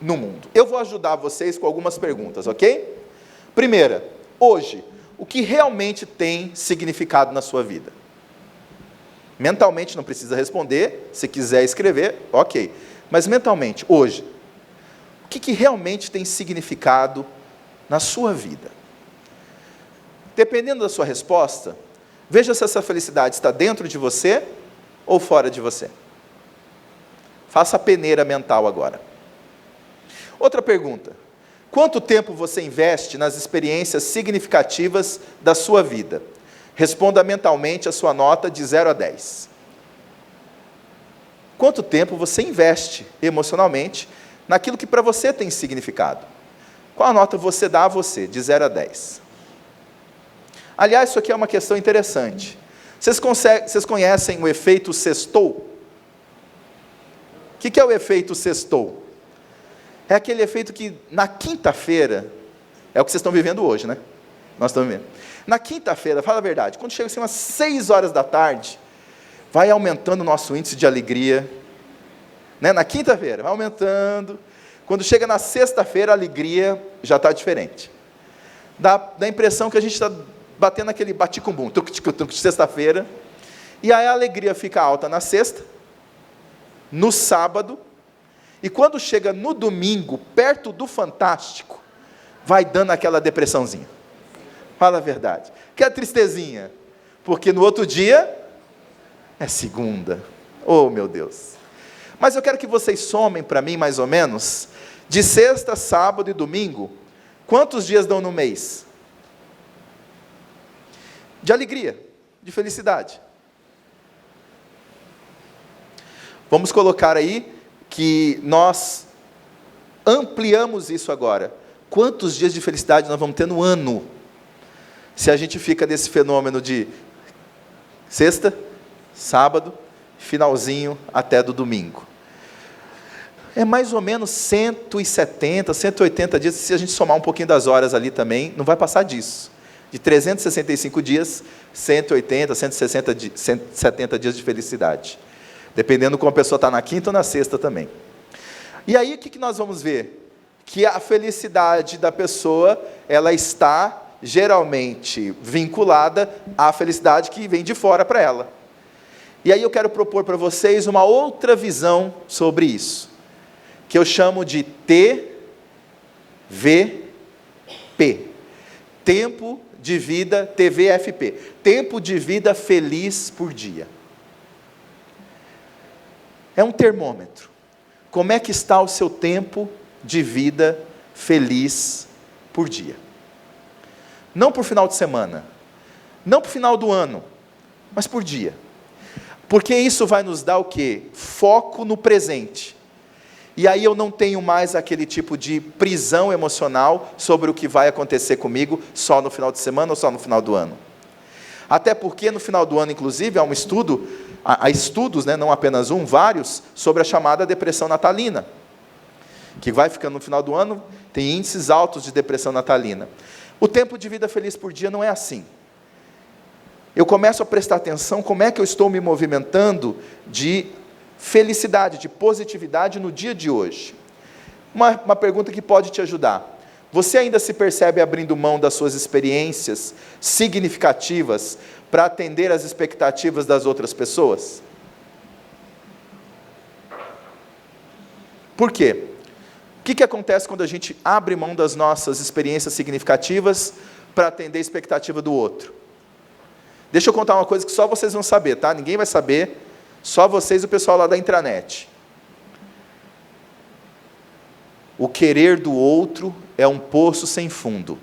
no mundo? Eu vou ajudar vocês com algumas perguntas, ok? Primeira, hoje, o que realmente tem significado na sua vida? Mentalmente não precisa responder, se quiser escrever, ok. Mas mentalmente, hoje, o que realmente tem significado na sua vida? Dependendo da sua resposta, veja se essa felicidade está dentro de você ou fora de você. Faça a peneira mental agora. Outra pergunta: quanto tempo você investe nas experiências significativas da sua vida? Responda mentalmente a sua nota de 0 a 10. Quanto tempo você investe emocionalmente naquilo que para você tem significado? Qual a nota você dá a você, de 0 a 10? Aliás, isso aqui é uma questão interessante. Vocês conhecem o efeito sextou? O que é o efeito sextou? É aquele efeito que, na quinta-feira, é o que vocês estão vivendo hoje, né? Nós estamos vivendo. Na quinta-feira, fala a verdade, quando chega assim umas 6 horas da tarde, vai aumentando o nosso índice de alegria. Né? Na quinta-feira, vai aumentando. Quando chega na sexta-feira, a alegria já está diferente. Dá a impressão que a gente está batendo aquele bate-cumbum, de sexta-feira, e aí a alegria fica alta na sexta, no sábado, e quando chega no domingo, perto do fantástico, vai dando aquela depressãozinha. Fala a verdade. Que é a tristezinha, porque no outro dia é segunda. Oh, meu Deus. Mas eu quero que vocês somem para mim, mais ou menos, de sexta, sábado e domingo, quantos dias dão no mês? De alegria, de felicidade. Vamos colocar aí que nós ampliamos isso agora. Quantos dias de felicidade nós vamos ter no ano? Se a gente fica nesse fenômeno de sexta, sábado, finalzinho até do domingo. É mais ou menos 170, 180 dias, se a gente somar um pouquinho das horas ali também, não vai passar disso. De 365 dias, 180, 170 dias de felicidade. Dependendo como a pessoa está na quinta ou na sexta também. E aí o que nós vamos ver? Que a felicidade da pessoa, ela está geralmente vinculada à felicidade que vem de fora para ela. E aí eu quero propor para vocês uma outra visão sobre isso, que eu chamo de TVP. Tempo de vida, TVFP. Tempo de vida feliz por dia. É um termômetro. Como é que está o seu tempo de vida feliz por dia? Não por final de semana, não por final do ano, mas por dia. Porque isso vai nos dar o quê? Foco no presente. E aí eu não tenho mais aquele tipo de prisão emocional sobre o que vai acontecer comigo só no final de semana ou só no final do ano. Até porque no final do ano, inclusive, há um estudo, há estudos, né, não apenas um, vários, sobre a chamada depressão natalina, que vai ficando no final do ano, tem índices altos de depressão natalina. O tempo de vida feliz por dia não é assim. Eu começo a prestar atenção como é que eu estou me movimentando de felicidade, de positividade no dia de hoje. Uma pergunta que pode te ajudar. Você ainda se percebe abrindo mão das suas experiências significativas para atender às expectativas das outras pessoas? Por quê? O que acontece quando a gente abre mão das nossas experiências significativas para atender a expectativa do outro? Deixa eu contar uma coisa que só vocês vão saber, tá? Ninguém vai saber, só vocês e o pessoal lá da intranet. O querer do outro é um poço sem fundo.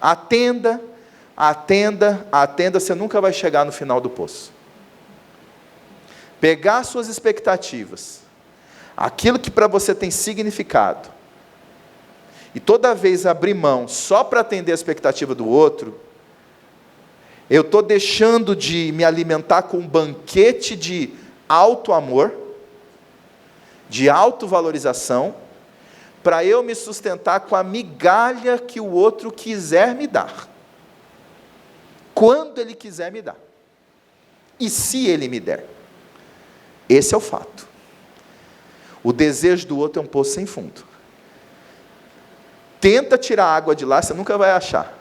Atenda, você nunca vai chegar no final do poço. Pegar suas expectativas, aquilo que para você tem significado, e toda vez abrir mão só para atender a expectativa do outro, eu estou deixando de me alimentar com um banquete de auto-amor, de autovalorização, para eu me sustentar com a migalha que o outro quiser me dar. Quando ele quiser me dar. E se ele me der. Esse é o fato. O desejo do outro é um poço sem fundo. Tenta tirar a água de lá, você nunca vai achar.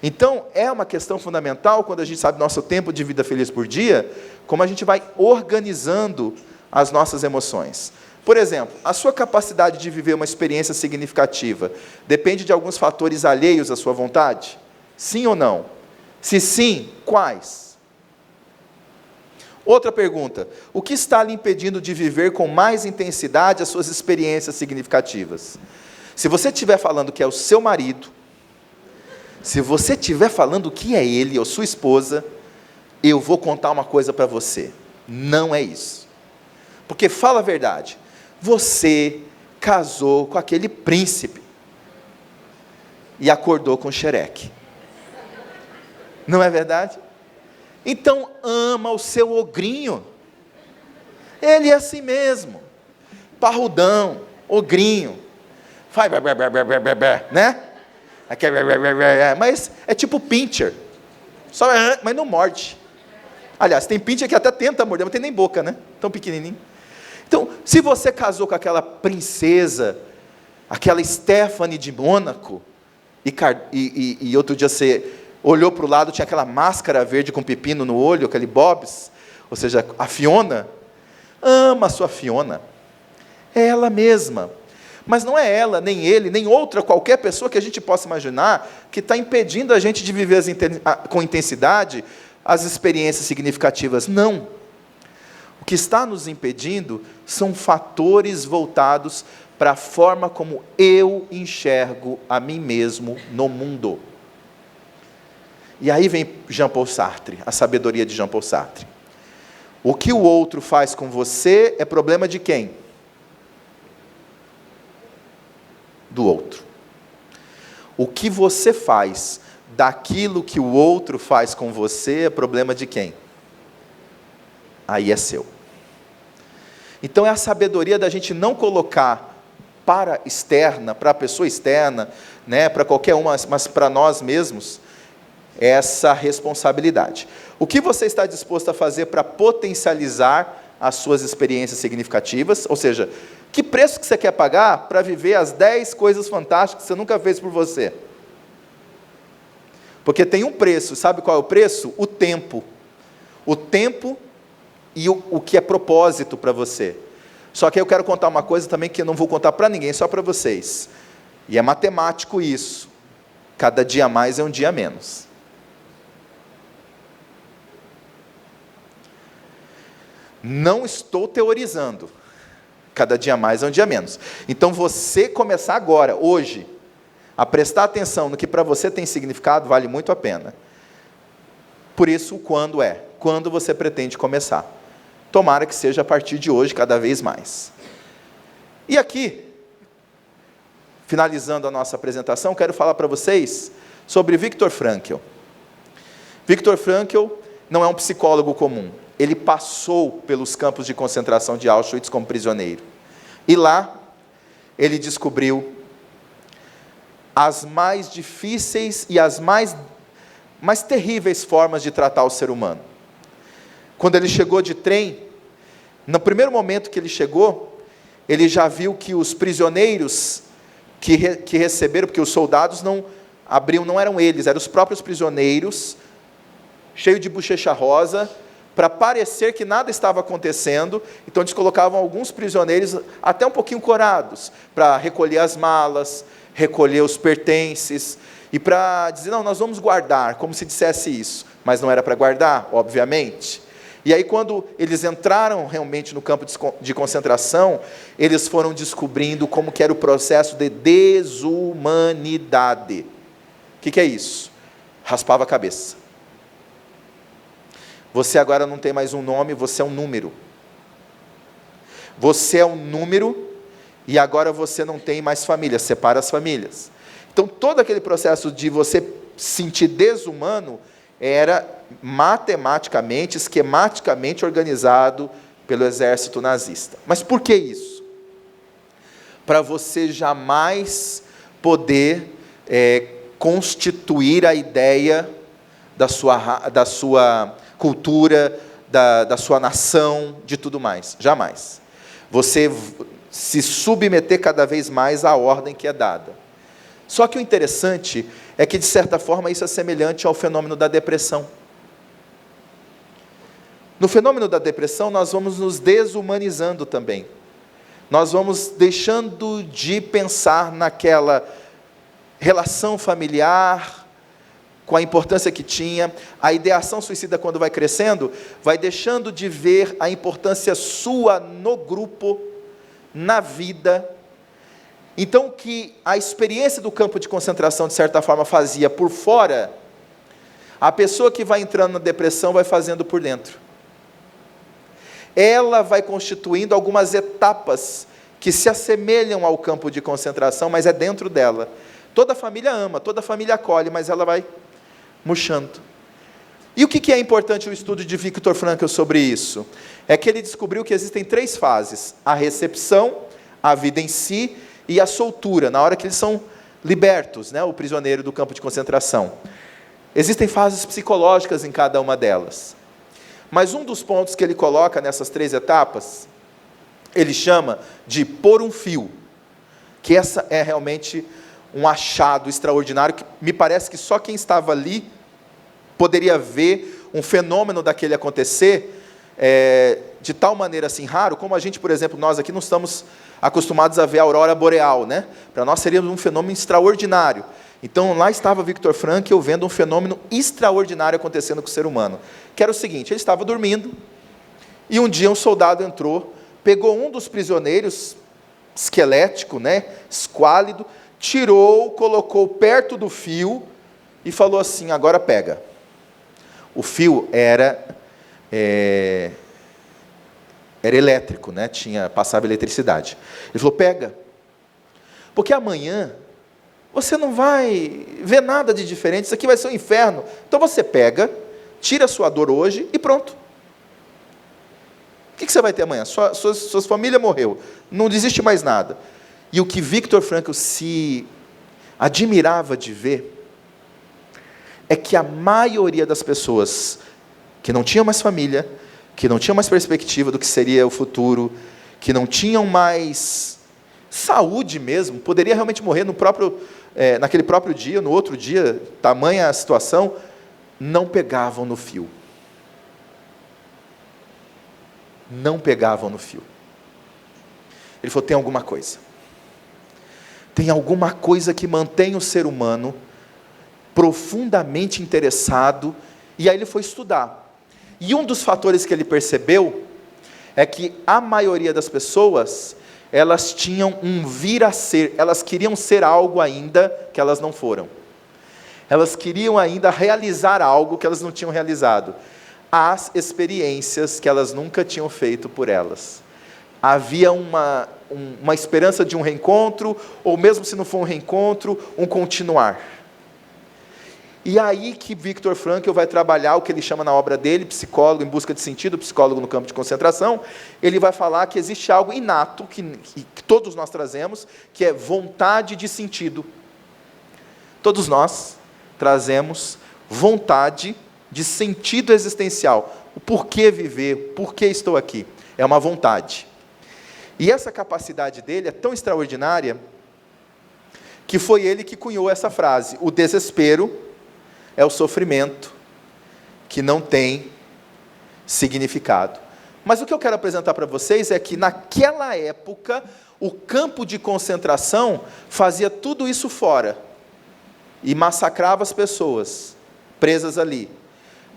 Então, é uma questão fundamental, quando a gente sabe nosso tempo de vida feliz por dia, como a gente vai organizando as nossas emoções. Por exemplo, a sua capacidade de viver uma experiência significativa depende de alguns fatores alheios à sua vontade? Sim ou não? Se sim, quais? Outra pergunta: o que está lhe impedindo de viver com mais intensidade as suas experiências significativas? Se você estiver falando que é o seu marido, se você estiver falando que é ele ou sua esposa, eu vou contar uma coisa para você. Não é isso. Porque fala a verdade, você casou com aquele príncipe e acordou com xereque. Não é verdade? Então ama o seu ogrinho. Ele é assim mesmo. Parrudão, ogrinho. Faz né? Mas é tipo pincher. Mas não morde. Aliás, tem pincher que até tenta morder, mas tem nem boca, né? Tão pequenininho. Então, se você casou com aquela princesa, aquela Stephanie de Mônaco, e outro dia você olhou para o lado, tinha aquela máscara verde com pepino no olho, aquele Bob's, ou seja, a Fiona, ama a sua Fiona. É ela mesma. Mas não é ela, nem ele, nem outra, qualquer pessoa que a gente possa imaginar, que está impedindo a gente de viver com intensidade as experiências significativas. Não. O que está nos impedindo são fatores voltados para a forma como eu enxergo a mim mesmo no mundo. E aí vem Jean-Paul Sartre, a sabedoria de Jean-Paul Sartre. O que o outro faz com você é problema de quem? Do outro. O que você faz daquilo que o outro faz com você é problema de quem? Aí é seu. Então é a sabedoria da gente não colocar para externa, para a pessoa externa, né, para qualquer uma, mas para nós mesmos, essa responsabilidade. O que você está disposto a fazer para potencializar as suas experiências significativas? Ou seja, que preço que você quer pagar para viver as 10 coisas fantásticas que você nunca fez por você? Porque tem um preço, sabe qual é o preço? O tempo. O tempo e o que é propósito para você. Só que eu quero contar uma coisa também que eu não vou contar para ninguém, só para vocês. E é matemático isso. Cada dia mais é um dia menos. Não estou teorizando. Cada dia mais é um dia menos. Então você começar agora, hoje, a prestar atenção no que para você tem significado, vale muito a pena. Por isso, quando você pretende começar. Tomara que seja a partir de hoje, cada vez mais. E aqui, finalizando a nossa apresentação, quero falar para vocês sobre Viktor Frankl. Viktor Frankl não é um psicólogo comum. Ele passou pelos campos de concentração de Auschwitz como prisioneiro. E lá, ele descobriu as mais difíceis e as mais terríveis formas de tratar o ser humano. Quando ele chegou de trem, no primeiro momento que ele chegou, ele já viu que os prisioneiros que receberam, porque os soldados não abriam, não eram eles, eram os próprios prisioneiros, cheios de bochecha rosa, para parecer que nada estava acontecendo. Então eles colocavam alguns prisioneiros até um pouquinho corados, para recolher as malas, recolher os pertences, e para dizer, não, nós vamos guardar, como se dissesse isso, mas não era para guardar, obviamente. E aí, quando eles entraram realmente no campo de concentração, eles foram descobrindo como que era o processo de desumanidade. O que é isso? Raspava a cabeça. Você agora não tem mais um nome, você é um número. Você é um número e agora você não tem mais família, separa as famílias. Então, todo aquele processo de você se sentir desumano era matematicamente, esquematicamente organizado pelo exército nazista. Mas por que isso? Para você jamais poder constituir a ideia da sua cultura, da sua nação, de tudo mais. Jamais. Você se submeter cada vez mais à ordem que é dada. Só que o interessante é que, de certa forma, isso é semelhante ao fenômeno da depressão. No fenômeno da depressão, nós vamos nos desumanizando também. Nós vamos deixando de pensar naquela relação familiar, com a importância que tinha. A ideação suicida, quando vai crescendo, vai deixando de ver a importância sua no grupo, na vida. Então, o que a experiência do campo de concentração, de certa forma, fazia por fora, a pessoa que vai entrando na depressão vai fazendo por dentro. Ela vai constituindo algumas etapas que se assemelham ao campo de concentração, mas é dentro dela. Toda família ama, toda família acolhe, mas ela vai murchando. E o que é importante o estudo de Viktor Frankl sobre isso? É que ele descobriu que existem 3 fases: a recepção, a vida em si e a soltura, na hora que eles são libertos, né, o prisioneiro do campo de concentração. Existem fases psicológicas em cada uma delas. Mas um dos pontos que ele coloca nessas 3 etapas, ele chama de pôr um fio, que essa é realmente um achado extraordinário, que me parece que só quem estava ali poderia ver um fenômeno daquele acontecer, de tal maneira assim raro, como a gente, por exemplo, nós aqui não estamos acostumados a ver a aurora boreal, né? Para nós seria um fenômeno extraordinário. Então, lá estava Viktor Frankl vendo um fenômeno extraordinário acontecendo com o ser humano, que era o seguinte: ele estava dormindo, e um dia um soldado entrou, pegou um dos prisioneiros, esquelético, né, esquálido, tirou, colocou perto do fio, e falou assim: agora pega. O fio era elétrico, né? Passava eletricidade. Ele falou: pega, porque amanhã você não vai ver nada de diferente, isso aqui vai ser um inferno. Então você pega, tira a sua dor hoje e pronto. O que você vai ter amanhã? Sua família morreu, não existe mais nada. E o que Viktor Frankl se admirava de ver é que a maioria das pessoas que não tinham mais família, que não tinham mais perspectiva do que seria o futuro, que não tinham mais saúde mesmo, poderia realmente morrer naquele próprio dia, no outro dia, tamanha a situação, não pegavam no fio. Não pegavam no fio. Ele falou: tem alguma coisa. Tem alguma coisa que mantém o ser humano profundamente interessado, e aí ele foi estudar. E um dos fatores que ele percebeu é que a maioria das pessoas, elas tinham um vir a ser, elas queriam ser algo ainda que elas não foram. Elas queriam ainda realizar algo que elas não tinham realizado. As experiências que elas nunca tinham feito por elas. Havia uma esperança de um reencontro, ou mesmo se não for um reencontro, um continuar. E aí que Viktor Frankl vai trabalhar o que ele chama na obra dele, Psicólogo em Busca de Sentido, Psicólogo no Campo de Concentração. Ele vai falar que existe algo inato, que todos nós trazemos, que é vontade de sentido. Todos nós trazemos vontade de sentido existencial. O porquê viver, porquê estou aqui. É uma vontade. E essa capacidade dele é tão extraordinária, que foi ele que cunhou essa frase: o desespero é o sofrimento que não tem significado. Mas o que eu quero apresentar para vocês é que naquela época, o campo de concentração fazia tudo isso fora, e massacrava as pessoas presas ali.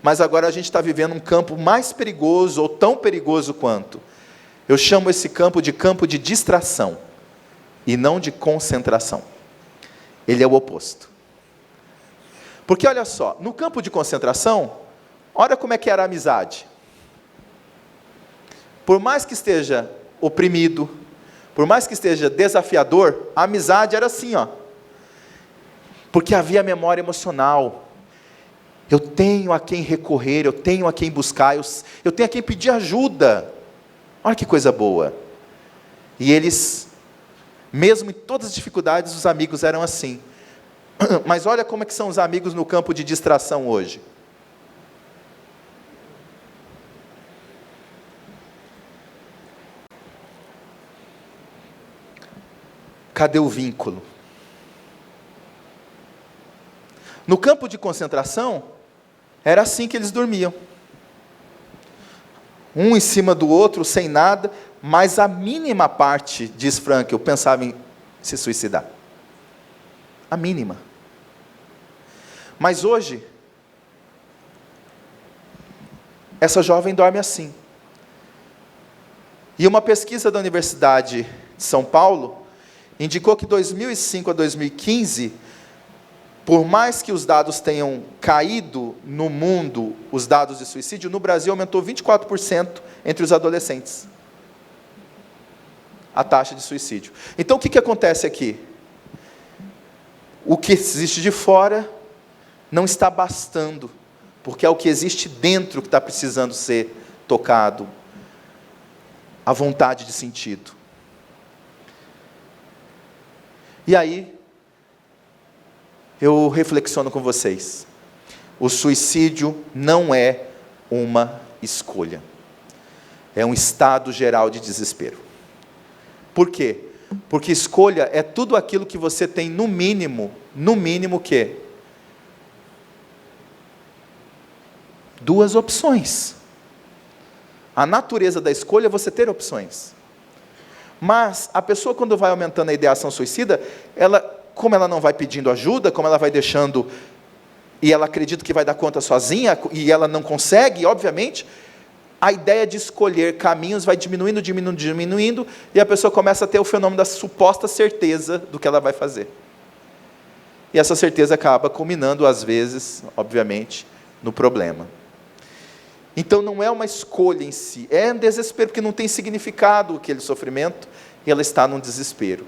mas agora a gente está vivendo um campo mais perigoso, ou tão perigoso quanto. Eu chamo esse campo de distração, e não de concentração. Ele é o oposto. Porque olha só, no campo de concentração, olha como é que era a amizade. Por mais que esteja oprimido, por mais que esteja desafiador, a amizade era assim, ó. Porque havia memória emocional. Eu tenho a quem recorrer, eu tenho a quem buscar, eu tenho a quem pedir ajuda. Olha que coisa boa. E eles, mesmo em todas as dificuldades, os amigos eram assim. Mas olha como é que são os amigos no campo de distração hoje. Cadê o vínculo? No campo de concentração, era assim que eles dormiam. Um em cima do outro, sem nada, mas a mínima parte, diz Frankl, pensava em se suicidar. A mínima. Mas hoje, essa jovem dorme assim. E uma pesquisa da Universidade de São Paulo indicou que 2005 a 2015, por mais que os dados tenham caído no mundo, os dados de suicídio, no Brasil aumentou 24% entre os adolescentes. A taxa de suicídio. Então, o que acontece aqui? O que existe de fora não está bastando, porque é o que existe dentro que está precisando ser tocado. A vontade de sentido. E aí, eu reflexiono com vocês. O suicídio não é uma escolha. É um estado geral de desespero. Por quê? Porque escolha é tudo aquilo que você tem no mínimo o quê? Duas opções. A natureza da escolha é você ter opções. Mas a pessoa, quando vai aumentando a ideação suicida, como ela não vai pedindo ajuda, como ela vai deixando, e ela acredita que vai dar conta sozinha, e ela não consegue, obviamente, a ideia de escolher caminhos vai diminuindo, e a pessoa começa a ter o fenômeno da suposta certeza do que ela vai fazer. E essa certeza acaba culminando, às vezes, obviamente, no problema. Então não é uma escolha em si, é um desespero, porque não tem significado aquele sofrimento, e ela está num desespero.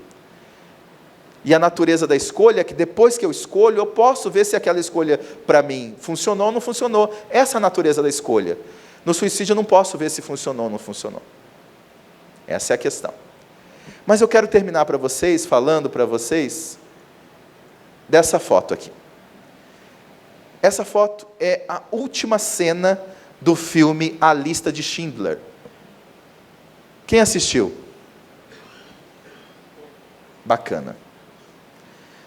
E a natureza da escolha é que depois que eu escolho, eu posso ver se aquela escolha para mim funcionou ou não funcionou. Essa é a natureza da escolha. No suicídio eu não posso ver se funcionou ou não funcionou. Essa é a questão. Mas eu quero terminar para vocês, falando para vocês, dessa foto aqui. Essa foto é a última cena do filme A Lista de Schindler. Quem assistiu? Bacana.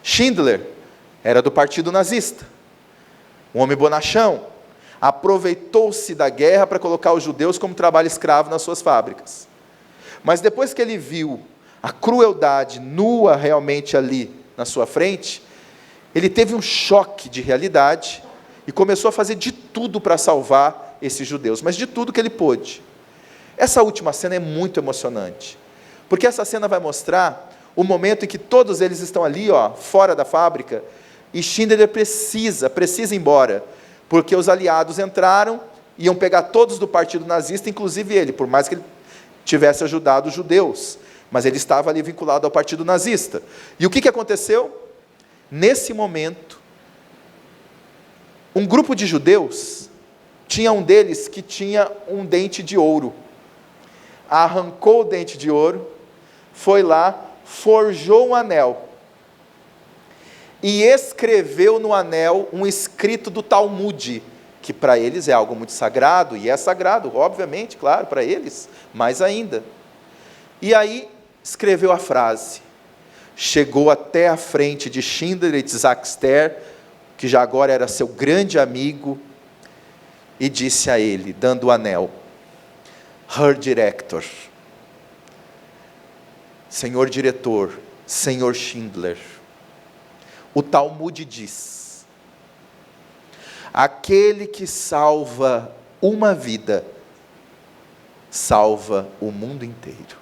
Schindler era do partido nazista. Um homem bonachão. Aproveitou-se da guerra para colocar os judeus como trabalho escravo nas suas fábricas. Mas depois que ele viu a crueldade nua realmente ali na sua frente, ele teve um choque de realidade e começou a fazer de tudo para salvar esses judeus, mas de tudo que ele pôde. Essa última cena é muito emocionante, porque essa cena vai mostrar o momento em que todos eles estão ali, fora da fábrica, e Schindler precisa ir embora, porque os aliados entraram, iam pegar todos do partido nazista, inclusive ele, por mais que ele tivesse ajudado os judeus, mas ele estava ali vinculado ao partido nazista. E o que aconteceu? Nesse momento, um grupo de judeus, tinha um deles que tinha um dente de ouro. Arrancou o dente de ouro, foi lá, forjou um anel e escreveu no anel um escrito do Talmud, que para eles é algo muito sagrado, e é sagrado, obviamente, claro, para eles, mais ainda. E aí escreveu a frase, chegou até a frente de Schindler e de Zaxter, que já agora era seu grande amigo, e disse a ele, dando o anel, Herr Director, senhor diretor, senhor Schindler, o Talmud diz, aquele que salva uma vida, salva o mundo inteiro.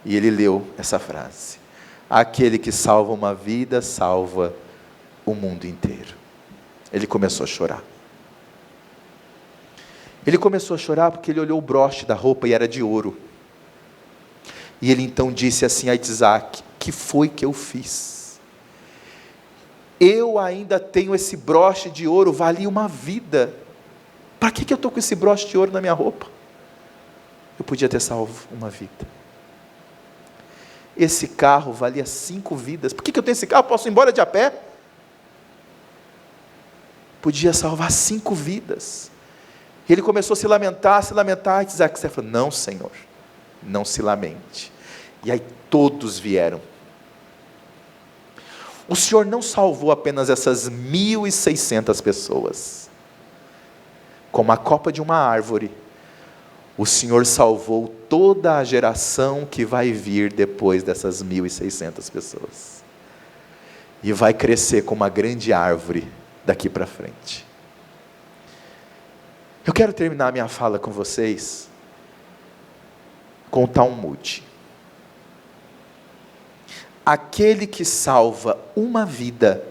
E ele leu essa frase: aquele que salva uma vida, salva o mundo inteiro. Ele começou a chorar. Ele começou a chorar porque ele olhou o broche da roupa e era de ouro. E ele então disse assim a Isaac: que foi que eu fiz? Eu ainda tenho esse broche de ouro, valia uma vida. Para que eu estou com esse broche de ouro na minha roupa? Eu podia ter salvo uma vida. Esse carro valia 5 vidas. Por que eu tenho esse carro? Posso ir embora de a pé? Podia salvar 5 vidas. E ele começou a se lamentar, e Isaac falou: não, Senhor, não se lamente. E aí todos vieram. O Senhor não salvou apenas essas 1.600 pessoas. Como a copa de uma árvore, o Senhor salvou toda a geração que vai vir depois dessas 1.600 pessoas. E vai crescer como uma grande árvore daqui para frente. Eu quero terminar minha fala com vocês com o Talmud. Aquele que salva uma vida,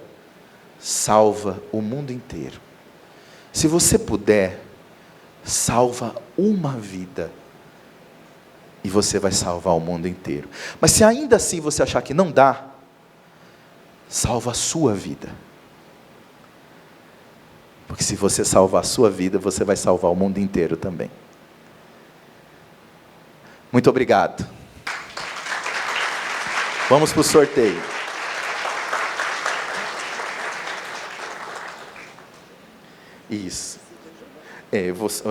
salva o mundo inteiro. Se você puder, salva uma vida, e você vai salvar o mundo inteiro. Mas se ainda assim você achar que não dá, salva a sua vida. Porque se você salvar a sua vida, você vai salvar o mundo inteiro também. Muito obrigado. Vamos para o sorteio. Isso.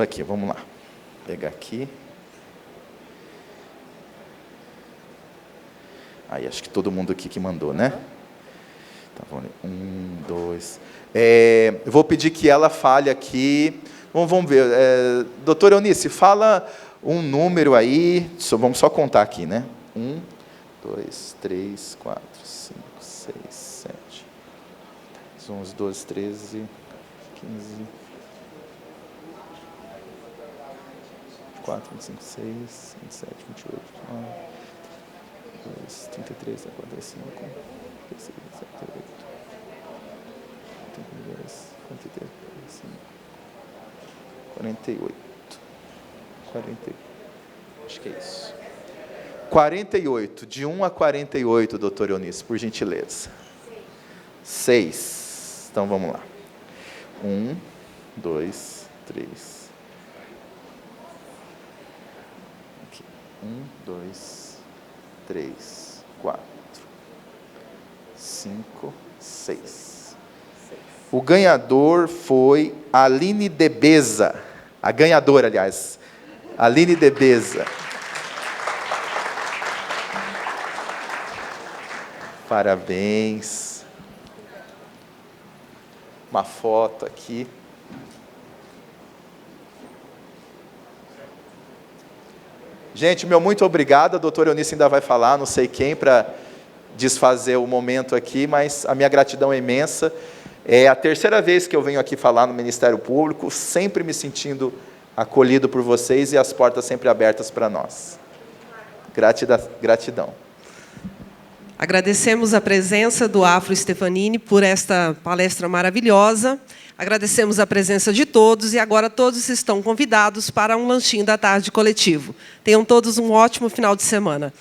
Aqui, vamos lá. Vou pegar aqui. Aí, acho que todo mundo aqui que mandou, né? Tá, vamos ver. 1, 2. Eu vou pedir que ela fale aqui. Vamos ver. Doutora Eunice, fala um número aí. Vamos só contar aqui, né? 1, 2, 3, 4, 5, 6, 7, 11, 12, 13, 15, 4, 25, 6, 27, 28, 29, 2, 33, 45, 46, 48, 52, 53, 45, 48. Acho que é isso. 48, de 1 a 48, doutor Eunice, por gentileza. 6. Então vamos lá. 1, 2, 3. Aqui. 1, 2, 3, 4, 5, 6. O ganhador foi Aline Debeza. A ganhadora, aliás. Aline Debeza. Parabéns. Uma foto aqui. Gente, meu muito obrigado. A doutora Eunice ainda vai falar, não sei quem, para desfazer o momento aqui, mas a minha gratidão é imensa. É a terceira vez que eu venho aqui falar no Ministério Público, sempre me sentindo acolhido por vocês e as portas sempre abertas para nós. Gratidão. Agradecemos a presença do Afro Stefanini por esta palestra maravilhosa. Agradecemos a presença de todos e agora todos estão convidados para um lanchinho da tarde coletivo. Tenham todos um ótimo final de semana.